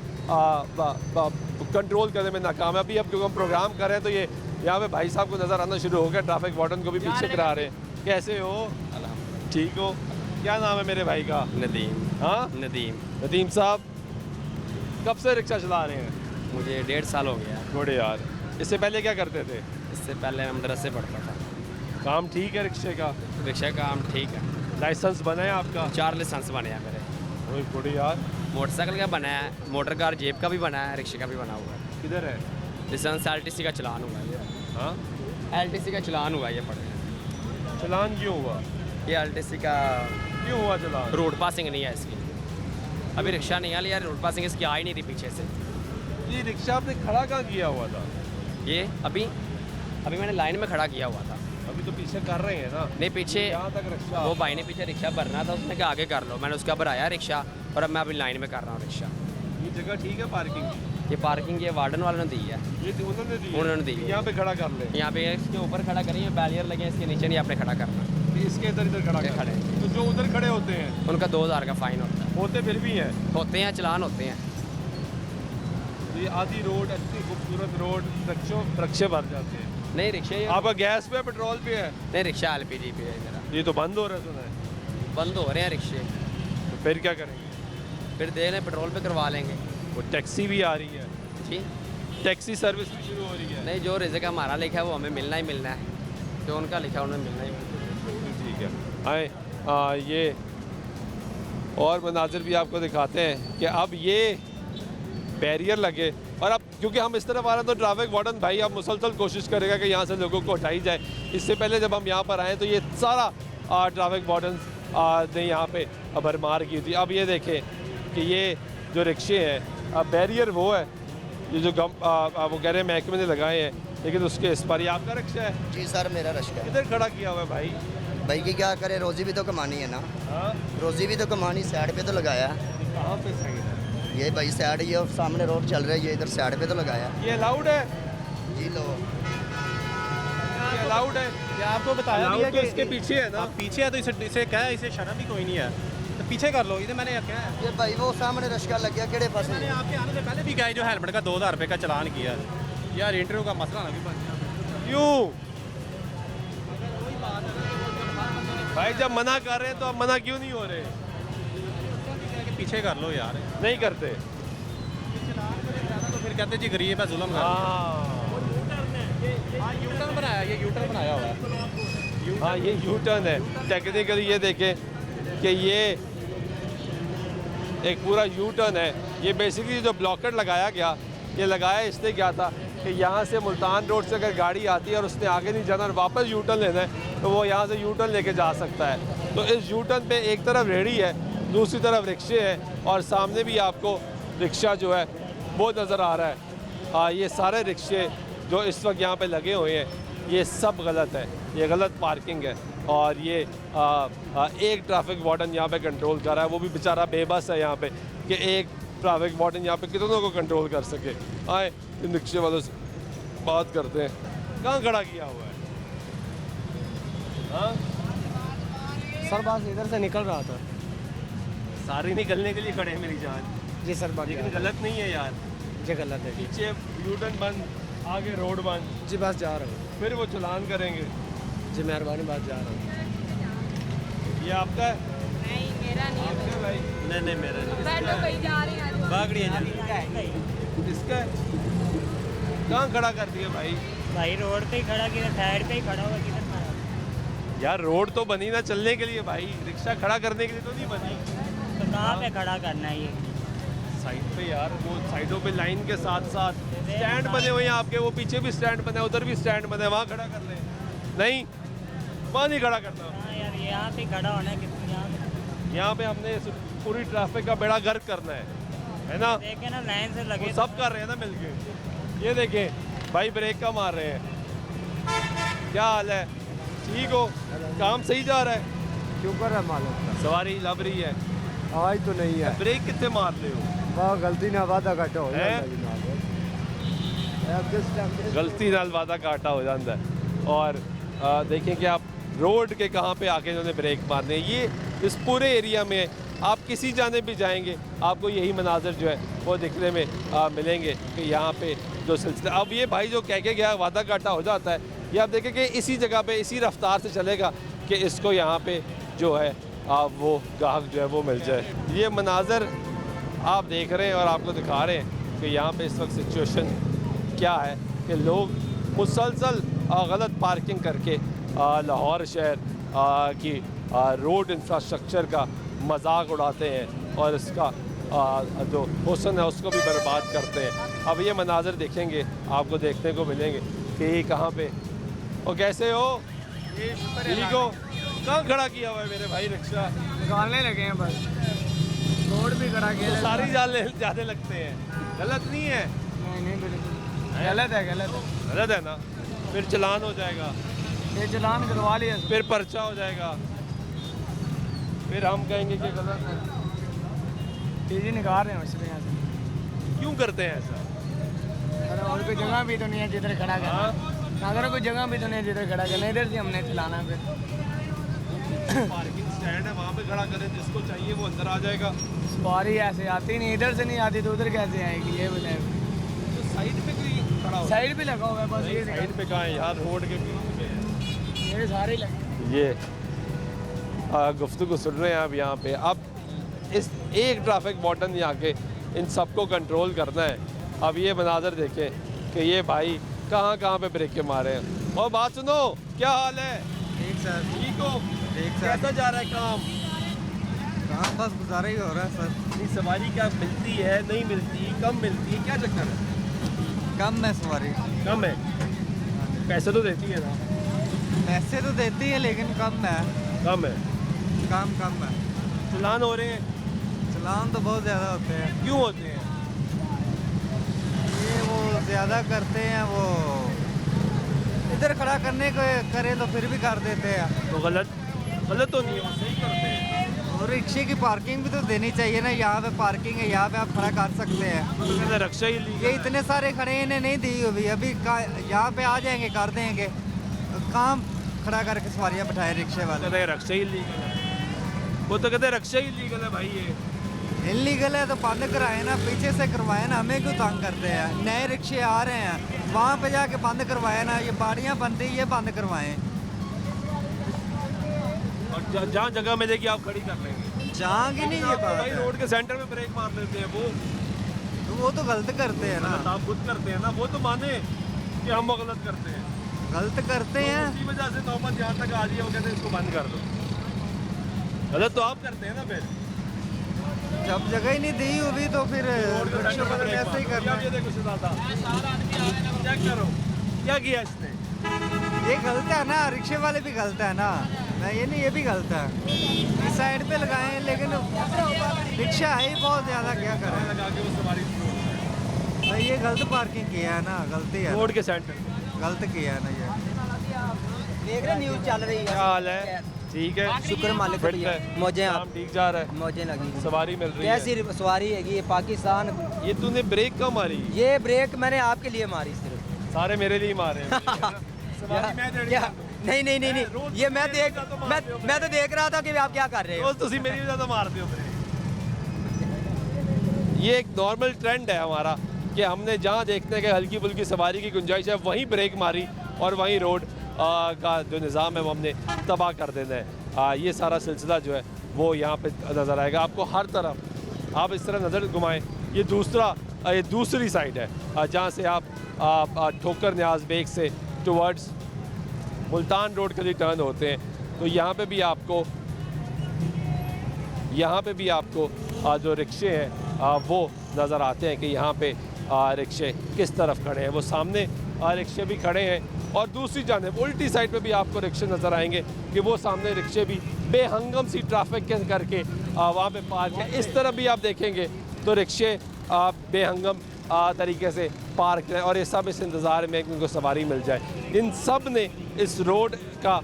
कंट्रोल करने में नाकाम है। अभी अब क्योंकि हम प्रोग्राम कर रहे हैं तो ये यहाँ पे भाई साहब को नज़र आना शुरू हो गया, ट्रैफिक वार्डन को भी पीछे करा रहे हैं। कैसे हो? ठीक हो? क्या नाम है मेरे भाई का? नदीम। हाँ नदीम साहब, कब से रिक्शा चला रहे हैं? मुझे 1.5 साल हो गया। थोड़े यार, इससे पहले क्या करते थे? इससे पहले मैं मदरसे पढ़ता था। काम ठीक है रिक्शे का? रिक्शा का काम ठीक है। लाइसेंस बना है आपका? 4 लाइसेंस बने हैं मेरे। वही थोड़ी यार। मोटरसाइकिल का बना है, मोटर कार जेब का भी बना है, रिक्शे का भी बना हुआ है। किधर है? लाइसेंस LTC का चलान हुआ है। हाँ LTC का चलान हुआ है, ये पड़े। चलान क्यों हुआ? ये LTC का क्यों हुआ चलान? रोड पासिंग नहीं है इसकी। अभी रिक्शा नहीं आ यार, रोड पासिंग इसकी आ ही नहीं थी पीछे से। ये रिक्शा आपने खड़ा कहाँ किया हुआ था? ये अभी मैंने लाइन में खड़ा किया हुआ था। अभी तो पीछे कर रहे हैं ना? नहीं पीछे, यहाँ तक रिक्शा। वो भाई ने पीछे रिक्शा भरना था, उसने कहा आगे कर लो, मैंने उसका भराया रिक्शा और अब मैं अभी लाइन में कर रहा हूँ रिक्शा। ये जगह ठीक है पार्किंग की? ये पार्किंग ये वार्डन वालों ने दी है। ये उन्होंने दी? उन्होंने दी। यहाँ पे खड़ा कर ले। यहाँ पे इसके ऊपर खड़ा करिए, बैरियर लगे हैं, इसके नीचे नहीं आपने खड़ा करना। इसके इधर खड़ा कर। खड़े। तो जो उधर खड़े होते हैं उनका 2000 का फाइन होता है। होते फिर भी हैं? होते हैं, चलान होते हैं। ये आधी रोड, अच्छी खूबसूरत रोड, रक्षे भर जाते हैं। नहीं रिक्शे आपका गैस पे पेट्रोल पे है? नहीं, रिक्शा LPG पे है मेरा। ये तो बंद हो रहा है, सुना है। बंद हो रहे हैं रिक्शे, तो फिर क्या करेंगे? फिर दे रहे पेट्रोल पे करवा लेंगे। वो टैक्सी भी आ रही है, जी टैक्सी सर्विस भी शुरू हो रही है। नहीं, जो रिज़्क़ हमारा लिखा है वो हमें मिलना ही मिलना है, जो उनका लिखा है उन्हें मिलना ही मिलना है। ठीक है। आए ये और मनाजिर भी आपको दिखाते हैं कि अब ये बैरियर लगे और अब क्योंकि हम इस तरफ आ रहे हैं तो ट्रैफिक वार्डन भाई अब मुसलसल कोशिश करेगा कि यहाँ से लोगों को हटाई जाए। इससे पहले जब हम यहाँ पर आए तो ये सारा ट्रैफिक वार्डन ने यहाँ पे भरमार की थी। अब ये देखें कि ये जो रिक्शे हैं बैरियर वो है ये जो वो कह रहे हैं महकमे ने लगाए हैं, लेकिन उसके इस पर ही आपका रिक्शा है। जी सर, मेरा रिक्शा इधर खड़ा किया हुआ है भाई। भाई की क्या करे, रोजी भी तो कमानी है ना। रोजी भी तो कमानी, साइड पे तो लगाया। कहाँ पे सही है ये भाई साइड, ये सामने रोड चल रहा है, ये इधर साइड पे तो लगाया। ये अलाउड है जी लो, ये अलाउड है। ये आपको बताया भी है तो कि इसके पीछे है ना। पीछे है तो इसे क्या है, इसे शर्म ही कोई नहीं है तो पीछे कर लो। इधर मैंने क्या है, ये भाई वो सामने रिक्शा लग गया केड़े पास। मैंने आपके आने से पहले भी कहा जो हेलमेट का 2000 रुपये का चालान किया यार, इंटरव्यू का मसला ना भी बन गया। क्यों भाई, जब मना कर रहे हैं तो अब मना क्यों नहीं हो रहे? पीछे कर लो यार, नहीं करते तो फिर कहते जी गरीब है, जुल्म कर। यूटर्न बनाया, ये यूटर्न बनाया हुआ है। हाँ ये यू टर्न है। टेक्निकली ये देखें कि ये एक पूरा यू टर्न है। ये बेसिकली जो ब्लॉकर लगाया गया, ये लगाया इसने क्या था कि यहाँ से मुल्तान रोड से अगर गाड़ी आती है और उसने आगे नहीं जाना और वापस यू टर्न लेना है तो वो यहाँ से यू टर्न लेके जा सकता है। तो इस यू टर्न पे एक तरफ रेहड़ी है, दूसरी तरफ रिक्शे हैं और सामने भी आपको रिक्शा जो है वो नज़र आ रहा है। ये सारे रिक्शे जो इस वक्त यहाँ पे लगे हुए हैं ये सब गलत है, ये गलत पार्किंग है और ये एक ट्रैफिक वार्डन यहाँ पे कंट्रोल कर रहा है। वो भी बेचारा बेबस है यहाँ पे कि एक ट्रैफिक वार्डन यहाँ पे कितनों को कंट्रोल कर सके। आए इन रिक्शे वालों से बात करते हैं। कहाँ खड़ा किया हुआ है? हाँ सर बस इधर से निकल रहा था। सारी निकलने के लिए खड़े हैं मेरी जान। जी सर बात लेकिन गलत नहीं है यार, जी गलत है। पीछे यू टर्न बंद, आगे रोड बंद। जी बस जा रहा हूँ। फिर वो चालान करेंगे। जी मेहरबानी, बात जा रहा हूँ। ये आपका है? नहीं मेरा नहीं है आपका भाई? नहीं मेरा नहीं। बैठो कहीं जा रहे हैं बागड़ी है इसका है? कहाँ खड़ा कर दिया भाई? भाई रोड पे ही खड़ा, किधर साइड पे ही खड़ा हुआ, किधर खड़ा? यार रोड तो बनी ना चलने के लिए भाई, रिक्शा खड़ा करने के लिए तो नहीं बनी। तो कहाँ पे खड़ा करना है ये? साइड पे यार, वो साइडों पे लाइन के साथ साथ स्टैंड बने हुए हैं आपके, वो पीछे भी स्टैंड बने, उधर भी स्टैंड बने, वहाँ खड़ा कर ले। नहीं वहाँ नहीं खड़ा करता। हाँ यार यहाँ पे खड़ा होना है, यहाँ पे हमने इस पूरी ट्रैफिक का बेड़ा गर्क करना है ना। देखे ना लाइन से लगे, वो सब कर रहे हैं ना मिलके। ये देखें भाई, ब्रेक का मार रहे हैं। क्या हाल है? ठीक हो? काम सही जा रहा है? क्यों कर रहा मालूम? सवारी लब रही है, आवाज तो नहीं है। ब्रेक कितने मार रहे हो? वाह गलती ना वादा घटा हो है? गलती नाल वादा काटा हो जाता है। और देखें कि आप रोड के कहाँ पे आके इन्होंने ब्रेक मारने, ये इस पूरे एरिया में आप किसी जाने भी जाएंगे आपको यही मनाजर जो है वो दिखने में मिलेंगे कि यहाँ पे जो सिलसिला। अब ये भाई जो कह के गया वादा काटा हो जाता है, ये आप देखें कि इसी जगह पे इसी रफ्तार से चलेगा कि इसको यहाँ पे जो है वो गाहक जो है वो मिल जाए। ये मनाजर आप देख रहे हैं और आपको दिखा रहे हैं कि यहाँ पे इस वक्त सिचुएशन क्या है कि लोग मुसलसल गलत पार्किंग करके लाहौर शहर की रोड इंफ्रास्ट्रक्चर का मजाक उड़ाते हैं और इसका जो हुस्न है उसको भी बर्बाद करते हैं। अब ये मनाजर देखेंगे, आपको देखने को मिलेंगे कि ये कहाँ पे और कैसे हो। ठीक हो? कहाँ खड़ा किया हुआ है मेरे भाई रिक्शा? निकालने लगे हैं बस, रोड भी खड़ा किया। तो सारी जाले ज़्यादा लगते हैं, गलत नहीं है? नहीं बिल्कुल गलत है, गलत है। गलत है ना? फिर चलान हो जाएगा, ये चलान करवा लिया। फिर पर्चा हो जाएगा, फिर हम कहेंगे कि गलत है। तेजी निकाल रहे हैं उसमें यहाँ से। क्यों करते हैं ऐसा? अरे और कोई जगह भी तो नहीं है जिधर खड़ा करना। अगर कोई जगह भी तो नहीं है जिधर खड़ा करना, इधर से हमने चलाना। फिर पार्किंग स्टैंड है, वहाँ पे खड़ा करें, जिसको चाहिए वो अंदर आ जाएगा। सवारी ऐसे आती नहीं, इधर से नहीं आती तो उधर कैसे आएगी ये बताए। तो साइड पे कोई खड़ा हो, साइड पे लगा हुआ है बस। ये साइड पे कहाँ है यार? रोड के बीच में ये सारे लगे। ये गुफ्तगू सुन रहे हैं आप यहाँ पे। अब इस एक ट्रैफिक वार्डन यहाँ के इन सबको कंट्रोल करना है। अब ये मनाजर देखें कि ये भाई कहाँ कहाँ पे ब्रेकें मारे हैं। और बात सुनो, क्या हाल है? ठीक सर। ठीक हो? कैसा जा रहा है काम? काम बस गुजारा ही हो रहा है सर। नहीं, सवारी क्या मिलती है, नहीं मिलती, कम मिलती है, क्या चक्कर है? कम है सवारी। कम है, पैसे तो देती है ना? पैसे तो देती है लेकिन कम है। कम है, काम कम है। चलान हो रहे हैं? चलान तो बहुत ज़्यादा होते हैं। क्यों होते हैं? ये वो ज़्यादा करते हैं, वो इधर खड़ा करने को करे तो फिर भी कर देते हैं। तो गलत तो नहीं है, वो सही करते हैं। और रिक्शे की पार्किंग भी तो देनी चाहिए ना, यहाँ पे पार्किंग है, यहाँ पे आप खड़ा कर सकते हैं। तो कहते हैं रक्षा ही लीगल ये है। इतने सारे खड़े हैं, इन्हें नहीं दी हुई, अभी यहाँ पे आ जाएंगे कर देंगे। काम खड़ा करके सवारियाँ बैठाए रिक्शे वाले। कहते हैं रक्षा ही लीगल है, वो तो कहते हैं रक्षा ही लीगल है भाई। ये इलीगल है तो बंद कराए ना, पीछे से करवाए ना, हमें क्यों तंग करते हैं? नए रिक्शे आ रहे हैं, वहाँ पे जाके बंद करवाए ना, ये बाड़ियाँ बनती ये बंद करवाएं। और जहाँ जगह मिलेगी आप खड़ी कर लेंगे। जहाँ की नहीं ये आप तो बात भाई है। रोड के सेंटर में ब्रेक मार देते हैं, वो तो गलत करते हैं ना, आप खुद करते हैं ना, वो तो माने कि हम वो गलत करते हैं। गलत करते हैं। उसी वजह से नौबत यहाँ तक आ रही है, वो कहते हैं इसको बंद कर दो। गलत तो आप करते हैं ना फिर। जब जगह ही नहीं दी हुई तो फिर रोड के रिक्शे सेंटर में वाले ब्रेक ऐसे ही मार दो। करना अब ये देखो सिद्धार्थ, चेक करो क्या किया इसने। ये गलत है ना, रिक्शे वाले भी गलत है ना, मैं ये नहीं, ये भी गलत है। इस साइड पे लगाए लेकिन रिक्शा है ही बहुत ज़्यादा, क्या करें? लगा के वो सवारी भाई ये गलत पार्किंग किया है ना, गलती है, रोड के सेंटर में। गलत किया है ना ये। देख रहे न्यूज़ चल रही क्या हाल है? ठीक है, शुक्र मालिक फिट बढ़िया। है, मौजें आप काम ठीक जा रहा है, मौजें लगी। सवारी मिल रही है। कैसी सवारी हैगी ये पाकिस्तान। ये तूने ब्रेक कब मारी? ये ब्रेक मैंने आपके लिए मारी सिर्फ। सारे मेरे लिए मारे हैं। सवारी मैं देनी क्या? है तो। नहीं नहीं नहीं नहीं, रोज ये मैं मेरी वजह तो मार रहे हो। मैं तो देख रहा था कि आप क्या कर रहे हो। रोज तुसी मेरी वजह तो मारते हो ब्रेक। ये एक नॉर्मल ट्रेंड है हमारा कि हमने जहाँ देखने के हल्की फुल्की सवारी की गुंजाइश है वहीं ब्रेक मारी और वहीं रोड का जो निज़ाम है वो हमने तबाह कर देना है। ये सारा सिलसिला जो है वो यहाँ पे नज़र आएगा आपको हर तरफ। आप इस तरह नज़र घुमाएं, ये दूसरी साइड है जहाँ से आप ठोकर न्याज बेग से टुवर्ड्स मुल्तान रोड के लिए टर्न होते हैं। तो यहाँ पे भी आपको जो रिक्शे हैं वो नज़र आते हैं कि यहाँ पे रिक्शे किस तरफ खड़े हैं। वो सामने रिक्शे भी खड़े हैं और दूसरी जानिब उल्टी साइड पे भी आपको रिक्शे नज़र आएंगे कि वो सामने रिक्शे भी बेहंगम सी ट्रैफिक के करके वहाँ पे पार्क है। इस तरफ भी आप देखेंगे तो रिक्शे बेहंगम तरीके से पार्क है और ये सब इस इंतज़ार में कि उनको सवारी मिल जाए। इन सब ने इस रोड का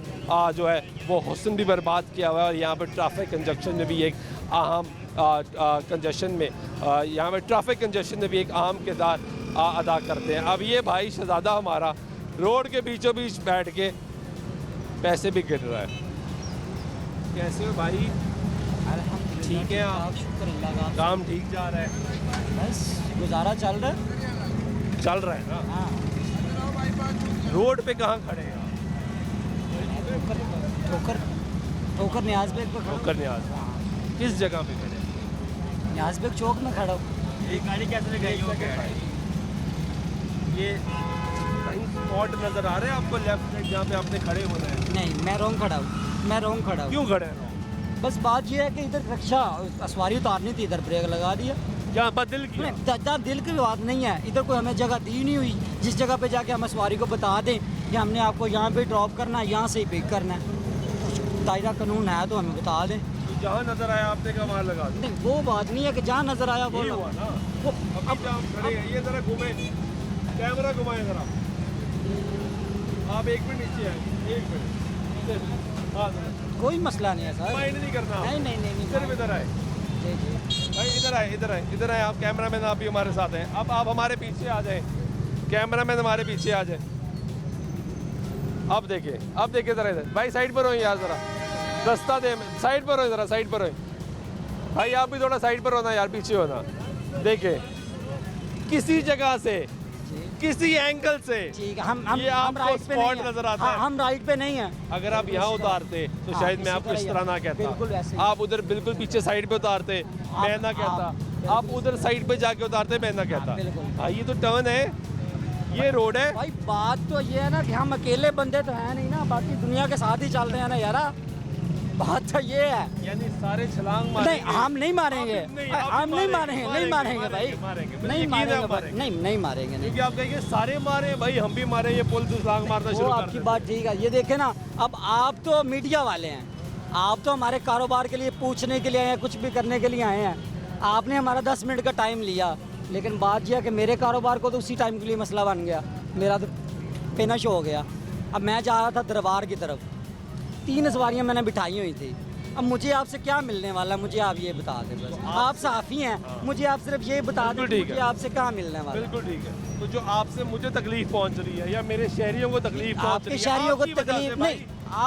जो है वो हुस्न भी बर्बाद किया हुआ है और यहाँ पर ट्रैफिक कंजक्शन में भी एक अहम कंजेशन में यहाँ पे ट्रैफिक कंजेशन में भी एक अहम किरदार अदा करते हैं। अब ये भाई शहजादा हमारा रोड के बीचों बीच बैठ के पैसे भी गिर रहा है। कैसे हो भाई? ठीक है, आप काम ठीक जा रहा है? बस गुजारा चल रहा है ना। रोड पे कहाँ खड़े हैं आप? ठोकर न्याज बेग पे ठोकर न्याज किस जगह पे खड़े हैं? न्याज बेग चौक में खड़ा हूँ। एक गाड़ी कैसे लगाई हो गया? ये कहीं स्पॉट नजर आ रहे हैं आपको लेफ्ट साइड जहाँ पे आपने खड़े होना है? नहीं, मैं रोंग खड़ा हूँ। क्यों खड़े हैं? बस बात ये है कि इधर रिक्शा सवारी उतारनी थी, इधर ब्रेक लगा दिया। क्या बदल किया? नहीं, दिल की बात नहीं है, इधर कोई हमें जगह दी नहीं हुई जिस जगह पे जाके हम सवारी को बता दें कि हमने आपको यहाँ पे ड्रॉप करना है, यहाँ से ही पिक करना है। दायरा कानून है तो हमें बता दें। तो जहाँ नजर आया आपने कहा वहाँ लगा दो। नहीं, वो बात नहीं है कि जहाँ नजर आया वो हुआ ना। अब जहाँ खड़े हैं ये जरा घूमे, कैमरा घुमाए जरा। आप 1 मिनट नीचे आए, 1 मिनट। हाँ कोई मसला नहीं है सर। माइंड नहीं करना। नहीं। सिर्फ इधर आए भाई, इधर आए आप। कैमरा मैन आप भी हमारे साथ हैं। अब आप हमारे पीछे आ जाएं, कैमरा मैन हमारे पीछे आ जाए। अब देखिए जरा इधर भाई, साइड पर हो यार, जरा रास्ता दे, साइड पर हो, जरा साइड पर हो भाई। आप भी थोड़ा साइड पर होना यार, पीछे होना। देखिए किसी जगह से, किसी एंगल से ठीक है, हम ये आपको राइट पे स्पॉट नहीं हैं। नजर आता है। हम राइट पे नहीं हैं। अगर आप यहाँ उतारते तो हाँ, शायद मैं इसी आपको इस तरह तरह ना बिल्कुल कहता। वैसे ही। आप उधर बिल्कुल पीछे साइड पे उतारते, मैं ना कहता। आप उधर साइड पे जाके उतारते, मैं ना कहता। बिल्कुल। हाँ, ये तो टर्न है, ये रोड है भाई। बात तो ये है ना कि हम अकेले बंदे तो हैं नहीं ना, बाकी दुनिया के साथ ही चल रहे हैं ना यार। बात तो ये है, यानी सारे छलांग नहीं मारेंगे? हम नहीं मारेंगे, हम नहीं मारेंगे, नहीं मारेंगे भाई, नहीं मारेंगे भाई, नहीं मारेंगे, नहीं। क्योंकि आप कहेंगे सारे मारे भाई, हम भी मारे, ये पुलिस छलांग मारना वो शुरू कर आपकी दे। बात ठीक है। ये देखे ना, अब आप तो मीडिया वाले हैं, आप तो हमारे कारोबार के लिए पूछने के लिए आए हैं, कुछ भी करने के लिए आए हैं। आपने हमारा 10 मिनट का टाइम लिया, लेकिन बात यह है कि मेरे कारोबार को तो उसी टाइम के लिए मसला बन गया, मेरा तो फिनिश हो गया। अब मैं जा रहा था दरबार की तरफ, 3 सवारियां मैंने बिठाई हुई थी। अब मुझे आपसे क्या मिलने वाला है, मुझे आप ये बता दें बस। आप सहाफ़ी हैं, मुझे आप सिर्फ ये बता दें बिल्कुल कि ठीक मुझे है। आपसे क्या मिलने वाला है। बिल्कुल ठीक है। तो जो आपसे मुझे तकलीफ पहुंच रही है या मेरे शहरियों को तकलीफ पहुंच आपके रही है, शहरियों को आपकी वजह से तकलीफ भाई, नहीं,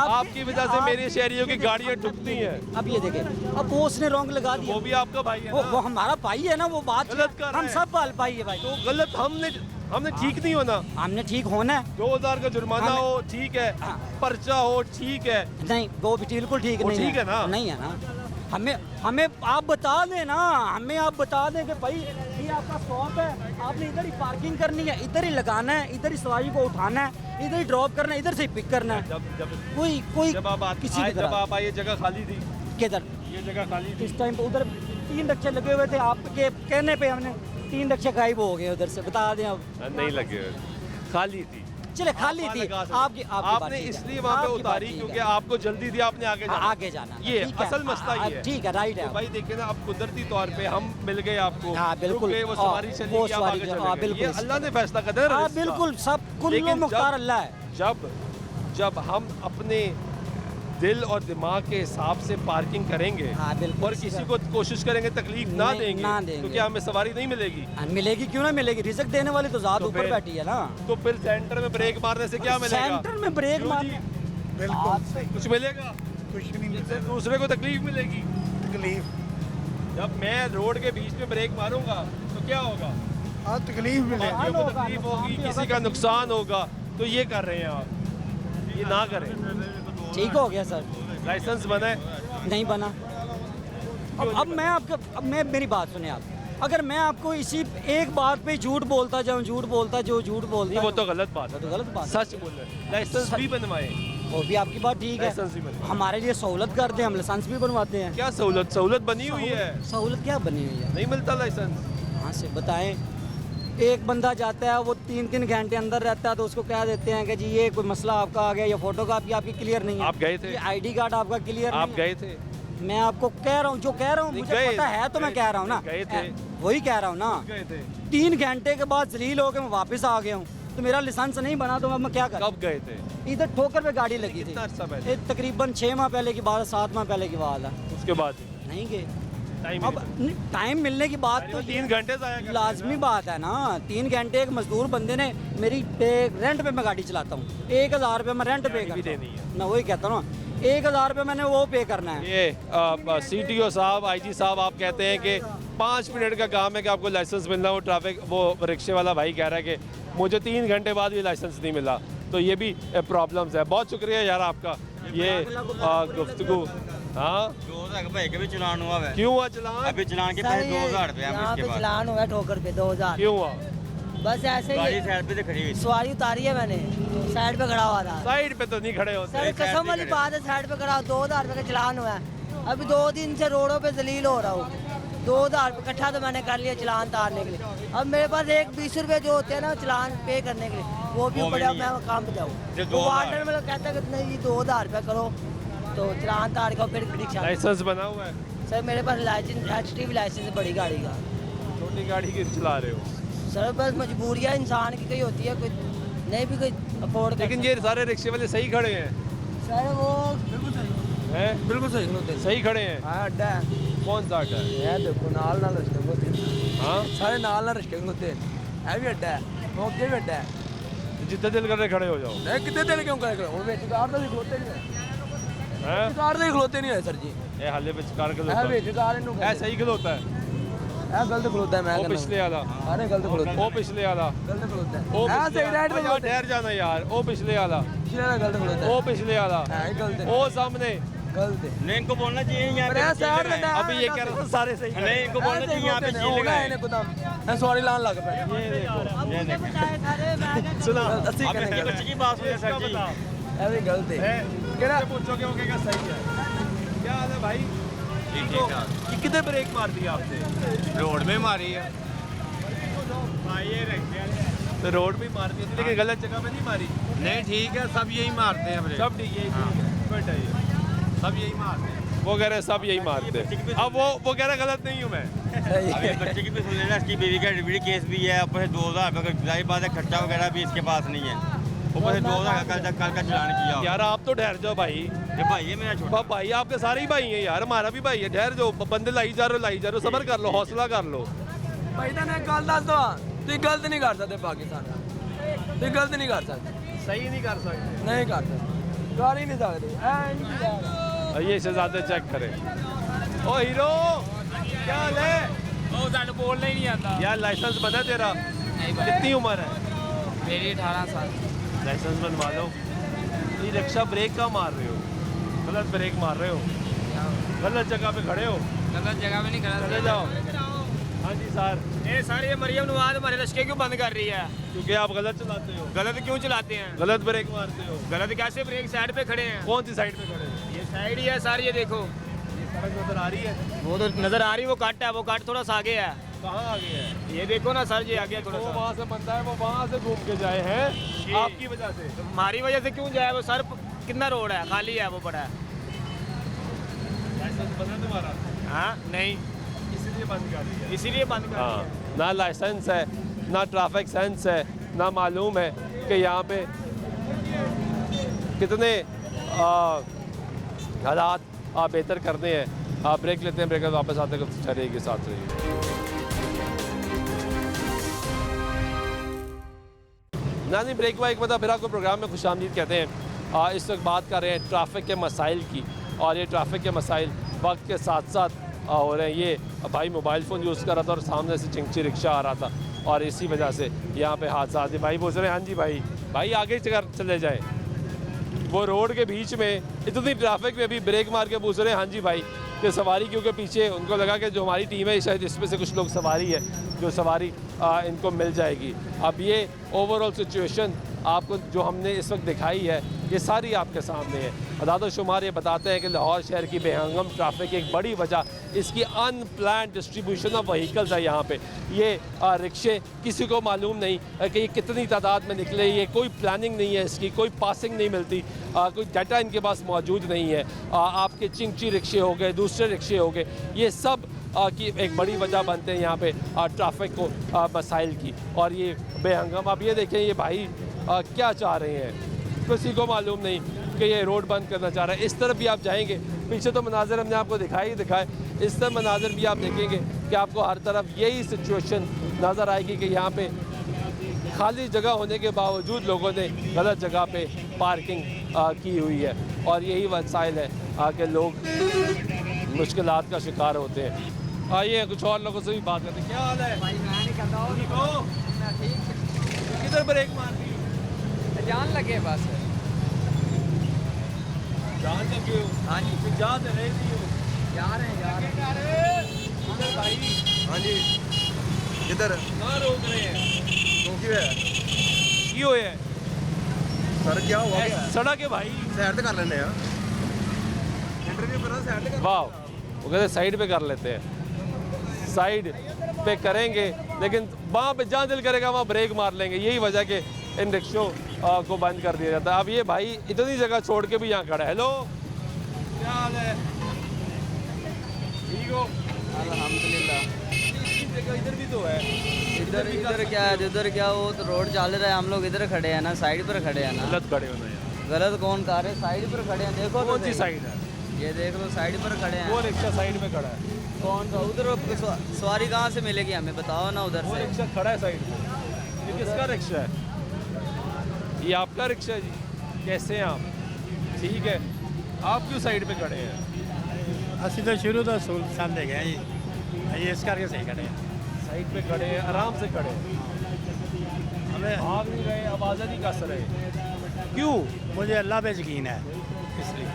आपकी वजह से मेरे शहरियों की गाड़ियां ठुकती हैं। अब ये देखें, अब वो उसने रॉन्ग लगा दिया, वो भी आपका भाई है वो ना? हमारा भाई है ना, वो बात गलत कर रहा हम है। सब बाल भाई है भाई। तो गलत हमने ठीक नहीं होना। हमने ठीक होना है, 2000 का जुर्माना हमें- हो ठीक है, पर्चा हो ठीक है, नहीं वो भी बिल्कुल ठीक वो नहीं ठीक है ना? नहीं है ना। हमें आप बता दें ना, हमें आप बता दें कि भाई ये आपका स्टॉप है, आपने इधर ही पार्किंग करनी है, इधर ही लगाना है, इधर ही सवारी को उठाना है, इधर ही ड्रॉप करना है, इधर से ही पिक करना है। कोई जब आप किसी की जब तरह आप आए ये जगह खाली थी, किधर ये जगह खाली थी। इस टाइम पे उधर 3 रक्षे लगे हुए थे, आपके कहने पे हमने 3 रक्षे गायब हो गए उधर से, बता दें अब। नहीं लगे, खाली थी। चले खाली आप थी, लगा सकते। आपकी आपने इसलिए वहाँ पे उतारी क्योंकि आपको जल्दी थी, आपने आगे जाना। आगे जाना ये ठीक है, असल मसला ये है। ठीक है, राइट है। तो भाई देखिए ना, अब कुदरती तौर पे हम मिल गए आपको, हाँ, बिल्कुल। रुक गए, वो हाँ, सवारी चली वो गई, आप सवारी आगे जो- चले हाँ, गए। बिल्कुल ये इस- अल्लाह ने फैसला कर दिया। हाँ बिल्कुल, सब कुल्लु लेकिन मुख्तार अल्लाह है। जब हम अपने दिल और दिमाग के हिसाब से पार्किंग करेंगे हाँ, बिल्कुल। और किसी को कोशिश करेंगे तकलीफ ना नहीं, देंगे, ना देंगे। तो क्या हमें सवारी नहीं मिलेगी? मिलेगी, क्यों ना मिलेगी, रिजक देने वाली तो ज़ात तो ऊपर फिर- बैठी है ना। तो फिर सेंटर में ब्रेक मारने से क्या मिलेगा? सेंटर में ब्रेक क्यों मार जी? कुछ मिलेगा? कुछ नहीं इससे दूसरे को तकलीफ मिलेगी। तकलीफ, जब मैं रोड के बीच में ब्रेक मारूंगा तो क्या होगा? हाँ तकलीफ मिलेगी। बाकियों को तकलीफ होगी, किसी का नुकसान होगा। तो ये कर रहे हैं आप, ये ना करें। ठीक हो गया सर, लाइसेंस बने नहीं बना। अब मैं मेरी बात सुने आप, अगर मैं आपको इसी एक बात पे झूठ बोलता जाऊं, झूठ बोलता नहीं, वो तो गलत बात है। तो गलत बात है। सच बोल रहे हैं। लाइसेंस भी बनवाए, वो भी आपकी बात ठीक है, लाइसेंस भी बनवाए। हमारे लिए सहूलत कर दें, हम लाइसेंस भी बनवाते हैं। क्या सहूलत बनी हुई है? सहूलत क्या बनी हुई है? नहीं मिलता लाइसेंस। कहाँ से बताएं? एक बंदा जाता है, वो 3-3 घंटे अंदर रहता है, तो उसको कह देते हैं कि जी ये कोई मसला आपका आ गया, या फोटो कापी आपकी क्लियर नहीं है, आप गए थे? ये आईडी कार्ड आपका क्लियर आप नहीं गए थे? है। मैं आपको कह रहा हूँ, जो कह रहा हूँ नहीं, मुझे गए- पता है, तो मैं कह रहा हूँ ना, गए थे। वही कह रहा हूँ ना। गए थे? 3 घंटे के बाद जलील होकर मैं वापस आ गया हूँ, तो मेरा लाइसेंस नहीं बना, तो अब मैं क्या करूँ? कब गए थे? इधर ठोकर पे गाड़ी लगी थी, कितना अर्सा पहले? ये तकरीबन 6 माह पहले की बात है, 7 माह पहले की बात है। उसके बाद नहीं गए। टाइम अब टाइम मिलने की बात तो 3 घंटे से आया लाजमी बात है ना। 3 घंटे एक मजदूर बंदे ने मेरी रेंट पे मैं गाड़ी चलाता हूँ, 1000 रुपये मैं रेंट पे भी करता देनी है। हूँ। मैं वही कहता हूँ ना, 1000 रुपये मैंने वो पे करना है। ये CTO साहब, IG साहब, आप कहते हैं कि 5 मिनट का काम है कि आपको लाइसेंस मिलना। वो ट्रैफिक, वो रिक्शे वाला भाई कह रहा है कि मुझे 3 घंटे बाद भी लाइसेंस नहीं मिला। तो ये भी प्रॉब्लम्स है। बहुत शुक्रिया यार आपका, ये गुफ्तगू। हाँ, 2000 भाई के भी चलान हुआ है, क्यों हुआ चलान? अभी चलान के पैसे 2000 रुपये यहाँ पे चलान हुआ है ठोकर पे 2000। क्यों हुआ? बस ऐसे गाड़ी ही साइड पे से खड़ी हुई थी। सवारी उतारी है मैंने, साइड पे खड़ा हुआ था। साइड पे तो नहीं खड़े होते। सर कसम वाली बात है, साइड पे खड़ा, 2000 रुपये का चलान हुआ है। अभी 2 दिन से रोडों पे जलील हो रहा हूँ। 2000 रुपये इकट्ठा तो मैंने कर लिया चलान तारने के लिए। अब मेरे पास एक 20 रुपये जो होते हैं ना चलान पे करने के लिए, वो भी पड़ा, मैं काम पे जाऊँ। तो वार्डन मतलब कहता है कि नहीं 2000 रुपये करो, तो चलान तार का फिर रिक्शा। लाइसेंस बना हुआ है? सर मेरे पास लाइसेंस, HTV लाइसेंस है बड़ी गाड़ी का। छोटी गाड़ी की चला रहे हो? सर बस मजबूरियाँ इंसान की कोई होती है, कोई नहीं भी कोई अफोर्ड कर लेकिन ये सारे रिक्शे वाले सही खड़े हैं? सर वो बिल्कुल सही हैं? बिल्कुल सही खलोते हैं। सही खड़े हैं? हाँ अड्डा है, कौन सा अड्डा है? ये देखो नाल नाल रिश्ते खलोते हैं। हाँ, सारे नाल नाल रिश्ते खलोते हैं। है भी अड्डा है, मौके भी अड्डा है। जितना दिल कर रहे खड़े हो जाओ। नहीं कितने दिन क्यों करे करो, वे कार तो खलोते नहीं है, हैं? कार तो खलोते नहीं है सर जी। ये हाले ਵਿੱਚ ਕਾਰ है ਖਲੋਤਾ वे कार इन्हों है। सही खलोता है? है गलत खलोता है। मैं वो कहना पिछले वाला, अरे गलत खलोता है, वो पिछले वाला, गलत खलोता है। वो हाँ पिछले सही राइट पे वाला। खलोता है, ठहर जाना यार। वो पिछले वाला, पिछले वाला गलत खलोता है। वो पिछले वाला, है गलत है, वो सामने। गलत है। नहीं, इनको बोलना चाहिए यहाँ पर पे ऐसा चीज़ यार लगाएं। बता, अभी ये कह रहा था सारे सही खड़े नहीं, हैं। इनको बोलना चाहिए यहाँ पे चीज़ लगाएं। सॉरी लान लग पे ये देखो, ये देखो। सुना, अस्सी अब कहने इसके गलत बच्चे की बात सुनिए इसका सर जी। बताओ। है भी गलत है। है? केड़ा पूछोगे वो कहेगा सही है। क्या हाल है भाई? ठीक है। ये कितने ब्रेक मार दिया आपने? रोड में मारी है। तो रोड में मार दी थी लेकिन गलत जगह पे नहीं मारी। नहीं ठीक है, सब यही मारते हैं ब्रेक। सब ठीक है, बताइए। सब यही मारते हैं। वो कह रहे हैं सब यही मारते हैं। अब वो कह रहे हैं गलत नहीं हूँ मैं। अभी बच्चे की भी सुन लेना, इसकी बीवी का डिलीवरी केस भी है। ऊपर से 2000 रुपये का जाहिर बात है, खर्चा वगैरह भी इसके पास नहीं है। ऊपर से 2000 का कल का चलान किया। यार आप तो ठहर जाओ भाई। ये भाई है मेरा छोटा भाई आपके सारे ही भाई हैं यार, हमारा भी भाई है। ठहर जाओ, बंदे लाई जा रहे हो, सबर कर लो, हौसला कर लो। भाई ने गल दस दो, तुम गलत नहीं कर सकते पाकिस्तान, तुम गलत नहीं कर सकते, सही नहीं कर सकते, नहीं कर सकते, कर ही नहीं सकते। ये शहजादे चेक करें। ओ हीरो क्या हाल है? ਉਹ ਸਾਨੂੰ ਬੋਲਣਾ ਹੀ ਨਹੀਂ ਆਉਂਦਾ। यार लाइसेंस बना तेरा? कितनी उम्र है? ਮੇਰੀ 18 साल। लाइसेंस बनवा लो। ये रिक्शा ब्रेक का मार रहे हो, गलत ब्रेक मार रहे हो, गलत जगह पे खड़े हो। गलत जगह में नहीं खड़ा। चले जाओ। हाँ जी सर। ये सर ये मरियम नवाज हमारे रस्ते क्यों बंद कर रही है? क्योंकि आप गलत चलाते हो। गलत क्यों चलाते हैं? गलत ब्रेक मारते हो। गलत कैसे? ब्रेक साइड पे खड़े हैं। कौन सी साइड पे खड़े हो? ये साइड ही है सर, ये देखो सड़क नजर आ रही है। वो तो नजर आ रही है, वो कट है, वो कट थोड़ा सा आगे है। कहाँ आगे है? ये देखो ना सर, ये आगे थोड़ा वो सा। वहाँ से बनता है, वो वहाँ से घूम के जाए हैं आपकी वजह से। हमारी वजह से क्यों जाए वो सर? कितना रोड है, खाली है, वो पड़ा है। लाइसेंस बना तुम्हारा? हाँ नहीं, इसीलिए बंद कर दिया। इसीलिए बंद कर हाँ, दिया। ना लाइसेंस है, ना ट्रैफिक सेंस है, ना मालूम है कि यहाँ पे कितने हालात आप बेहतर करने हैं। आप ब्रेक लेते हैं, ब्रेक वापस आते हैं, चलिए के साथ रहिए। नानी ब्रेक वाइक मतलब फिर आपको प्रोग्राम में खुशामदीद कहते हैं। इस वक्त बात कर रहे हैं ट्रैफिक के मसाइल की, और ये ट्रैफिक के मसाइल वक्त के साथ साथ हो रहे हैं। ये भाई मोबाइल फ़ोन यूज़ कर रहा था और सामने से चिंची रिक्शा आ रहा था, और इसी वजह से यहाँ पे हादसा आते। भाई बोल रहे हैं हाँ जी भाई आगे चले जाए। वो रोड के बीच में इतनी ट्रैफिक में भी ब्रेक मार के पूछ रहे हैं हाँ जी भाई कि सवारी, क्योंकि पीछे उनको लगा कि जो हमारी टीम है शायद इसमें से कुछ लोग सवारी है, जो सवारी इनको मिल जाएगी। अब ये ओवरऑल सिचुएशन आपको जो हमने इस वक्त दिखाई है, ये सारी आपके सामने है। अदाद शुमार ये बताते हैं कि लाहौर शहर की बेहंगम ट्रैफिक की एक बड़ी वजह इसकी अनप्लान डिस्ट्रीब्यूशन ऑफ व्हीकल्स है। यहाँ पे ये रिक्शे किसी को मालूम नहीं कि ये कितनी तादाद में निकले, ये कोई प्लानिंग नहीं है इसकी, कोई पासिंग नहीं मिलती, कोई डाटा इनके पास मौजूद नहीं है। आपके चिंची रिक्शे हो गए, दूसरे रिक्शे हो गए, ये सब की एक बड़ी वजह बनते हैं यहाँ पे ट्रैफिक को मसाइल की। और ये बेहंगम, अब ये देखें ये भाई क्या चाह रहे हैं, किसी को मालूम नहीं कि ये रोड बंद करना चाह रहा है। इस तरफ भी आप जाएंगे, पीछे तो मनाजिर हमने आपको दिखाए, इस तरफ मनाजिर भी आप देखेंगे कि आपको हर तरफ यही सिचुएशन नज़र आएगी कि यहाँ पे खाली जगह होने के बावजूद लोगों ने गलत जगह पे पार्किंग की हुई है, और यही वसाइल है कि लोग मुश्किलात का शिकार होते हैं। आइए कुछ और लोगों से भी बात करते हैं। क्या हाल है भाई? मैं नहीं करता हूँ। ठीक हो? किधर ब्रेक मार दी? जान लगे बस। जान लगे हो? हाँ जी। फिर जा तो रहे नहीं हो? जा रहे हैं। भाई हाँ जी किधर कहाँ रोक रहे हैं? क्यों है सर क्या हुआ? सड़क है भाई, साइड कर लेने हैं इंटरव्यू करना, साइड कर। वाह, वो कहते साइड पे कर लेते हैं, साइड पे करेंगे, लेकिन वहाँ पे जहाँ दिल करेगा वहाँ ब्रेक मार लेंगे। यही वजह के इन रिक्शों को बंद कर दिया जाता है। अब ये भाई इतनी जगह छोड़ के भी यहाँ खड़ा है। हेलो क्या हाल है? ठीक हो? अल्हम्दुलिल्लाह। इधर भी तो है। इधर क्या है, उधर क्या, वो तो रोड चल रहा है, हम लोग इधर खड़े हैं ना, साइड पर खड़े हैं ना। गलत खड़े हो ना यार। गलत कौन कर रहे? साइड पर खड़े हैं, देखो कौन सी साइड है? ये देख लो, साइड पर खड़े हैं। वो रिक्शा साइड में खड़ा है। कौन सा? उधर सवारी कहाँ से मिलेगी हमें, बताओ ना उधर वो से। रिक्शा खड़ा है साइड में। ये किसका रिक्शा है? ये आपका रिक्शा है जी। कैसे हैं आप? ठीक है, आप क्यों साइड पे खड़े हैं? असं तो शुरू तो सामने गए जी, ये इस करके सही खड़े हैं, साइड पे खड़े हैं, आराम से खड़े हैं, हमें भाग नहीं रहे, आवाज़ नहीं कस रहे। क्यों? मुझे अल्लाह पे यकीन है इसलिए।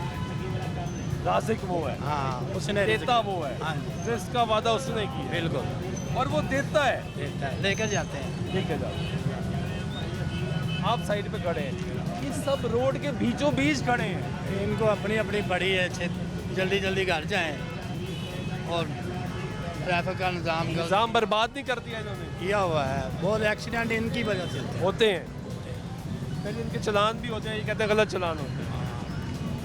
राज़िक वो है, हाँ उसने देता वो है, हाँ जी रिस्क का वादा उसने किया, बिल्कुल और वो देता है, देता है, लेकर जाते हैं। लेके जाओ। आप साइड पे खड़े हैं, ये सब रोड के बीचों बीच खड़े हैं। इनको अपनी अपनी बड़ी है जल्दी जल्दी घर जाएं और ट्रैफिक का निज़ाम बर्बाद नहीं कर दिया इन्होंने, किया हुआ है। बहुत एक्सीडेंट इनकी वजह से होते हैं, फिर इनके चलान भी होते हैं, ये कहते हैं गलत चलान होते हैं।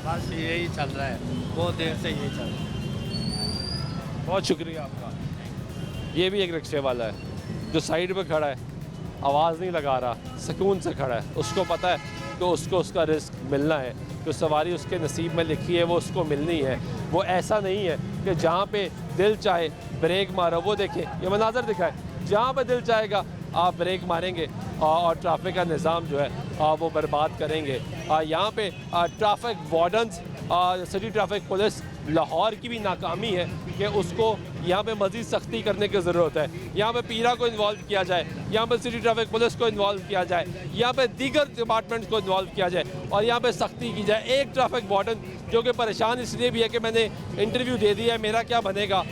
बस यही चल रहा है, बहुत देर से यही चल रहा है। बहुत शुक्रिया आपका। ये भी एक रिक्शे वाला है जो साइड पे खड़ा है, आवाज़ नहीं लगा रहा, सुकून से खड़ा है। उसको पता है कि उसको उसका रिस्क मिलना है, जो सवारी उसके नसीब में लिखी है वो उसको मिलनी है। वो ऐसा नहीं है कि जहाँ पे दिल चाहे ब्रेक मारो। वो देखें, ये मनाजर दिखाए, जहाँ पे दिल चाहेगा आप ब्रेक मारेंगे और ट्रैफिक का निज़ाम जो है वो बर्बाद करेंगे। यहाँ पे traffic wardens, city traffic police Lahore की भी नाकामी है कि उसको यहाँ पे मज़ीद सख्ती करने की ज़रूरत है। यहाँ पे पीरा को इन्वॉल्व किया जाए, यहाँ पे सिटी ट्रैफिक पुलिस को इन्वॉल्व किया जाए, यहाँ पे दीगर डिपार्टमेंट्स को इन्वॉल्व किया जाए और यहाँ पे सख्ती की जाए। एक ट्रैफिक वार्डन जो कि परेशान इसलिए भी है कि मैंने इंटरव्यू दे दिया है, मेरा क्या बनेगा,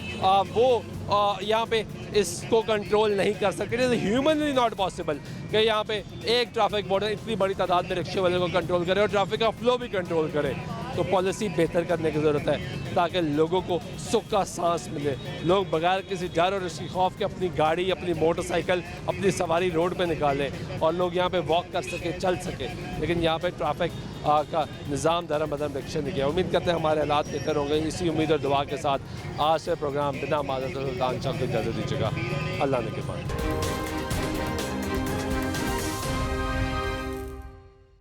वो यहाँ पे इसको कंट्रोल नहीं कर सकते। It is humanly not possible कि यहाँ पे एक ट्रैफिक वार्डन इतनी बड़ी तादाद में रिक्शे वाले को कंट्रोल करे और ट्रैफिक का फ्लो भी कंट्रोल करे। तो पॉलिसी बेहतर करने की ज़रूरत है ताकि लोगों को सुख का सांस मिले। लोग बगैर किसी डर और इसकी खौफ के अपनी गाड़ी, अपनी मोटरसाइकिल, अपनी सवारी रोड पे निकालें और लोग यहाँ पे वॉक कर सके, चल सके। लेकिन यहाँ पे ट्रैफिक का निज़ाम धर्म बदम रिक्शा नहीं किया। उम्मीद करते हैं हमारे हालात बेहतर होंगे। इसी उम्मीद और दुआ के साथ आज से प्रोग्राम बिना माज़रत सुल्तान शाह को इजाज़त दीजिएगा। अल्लाह ने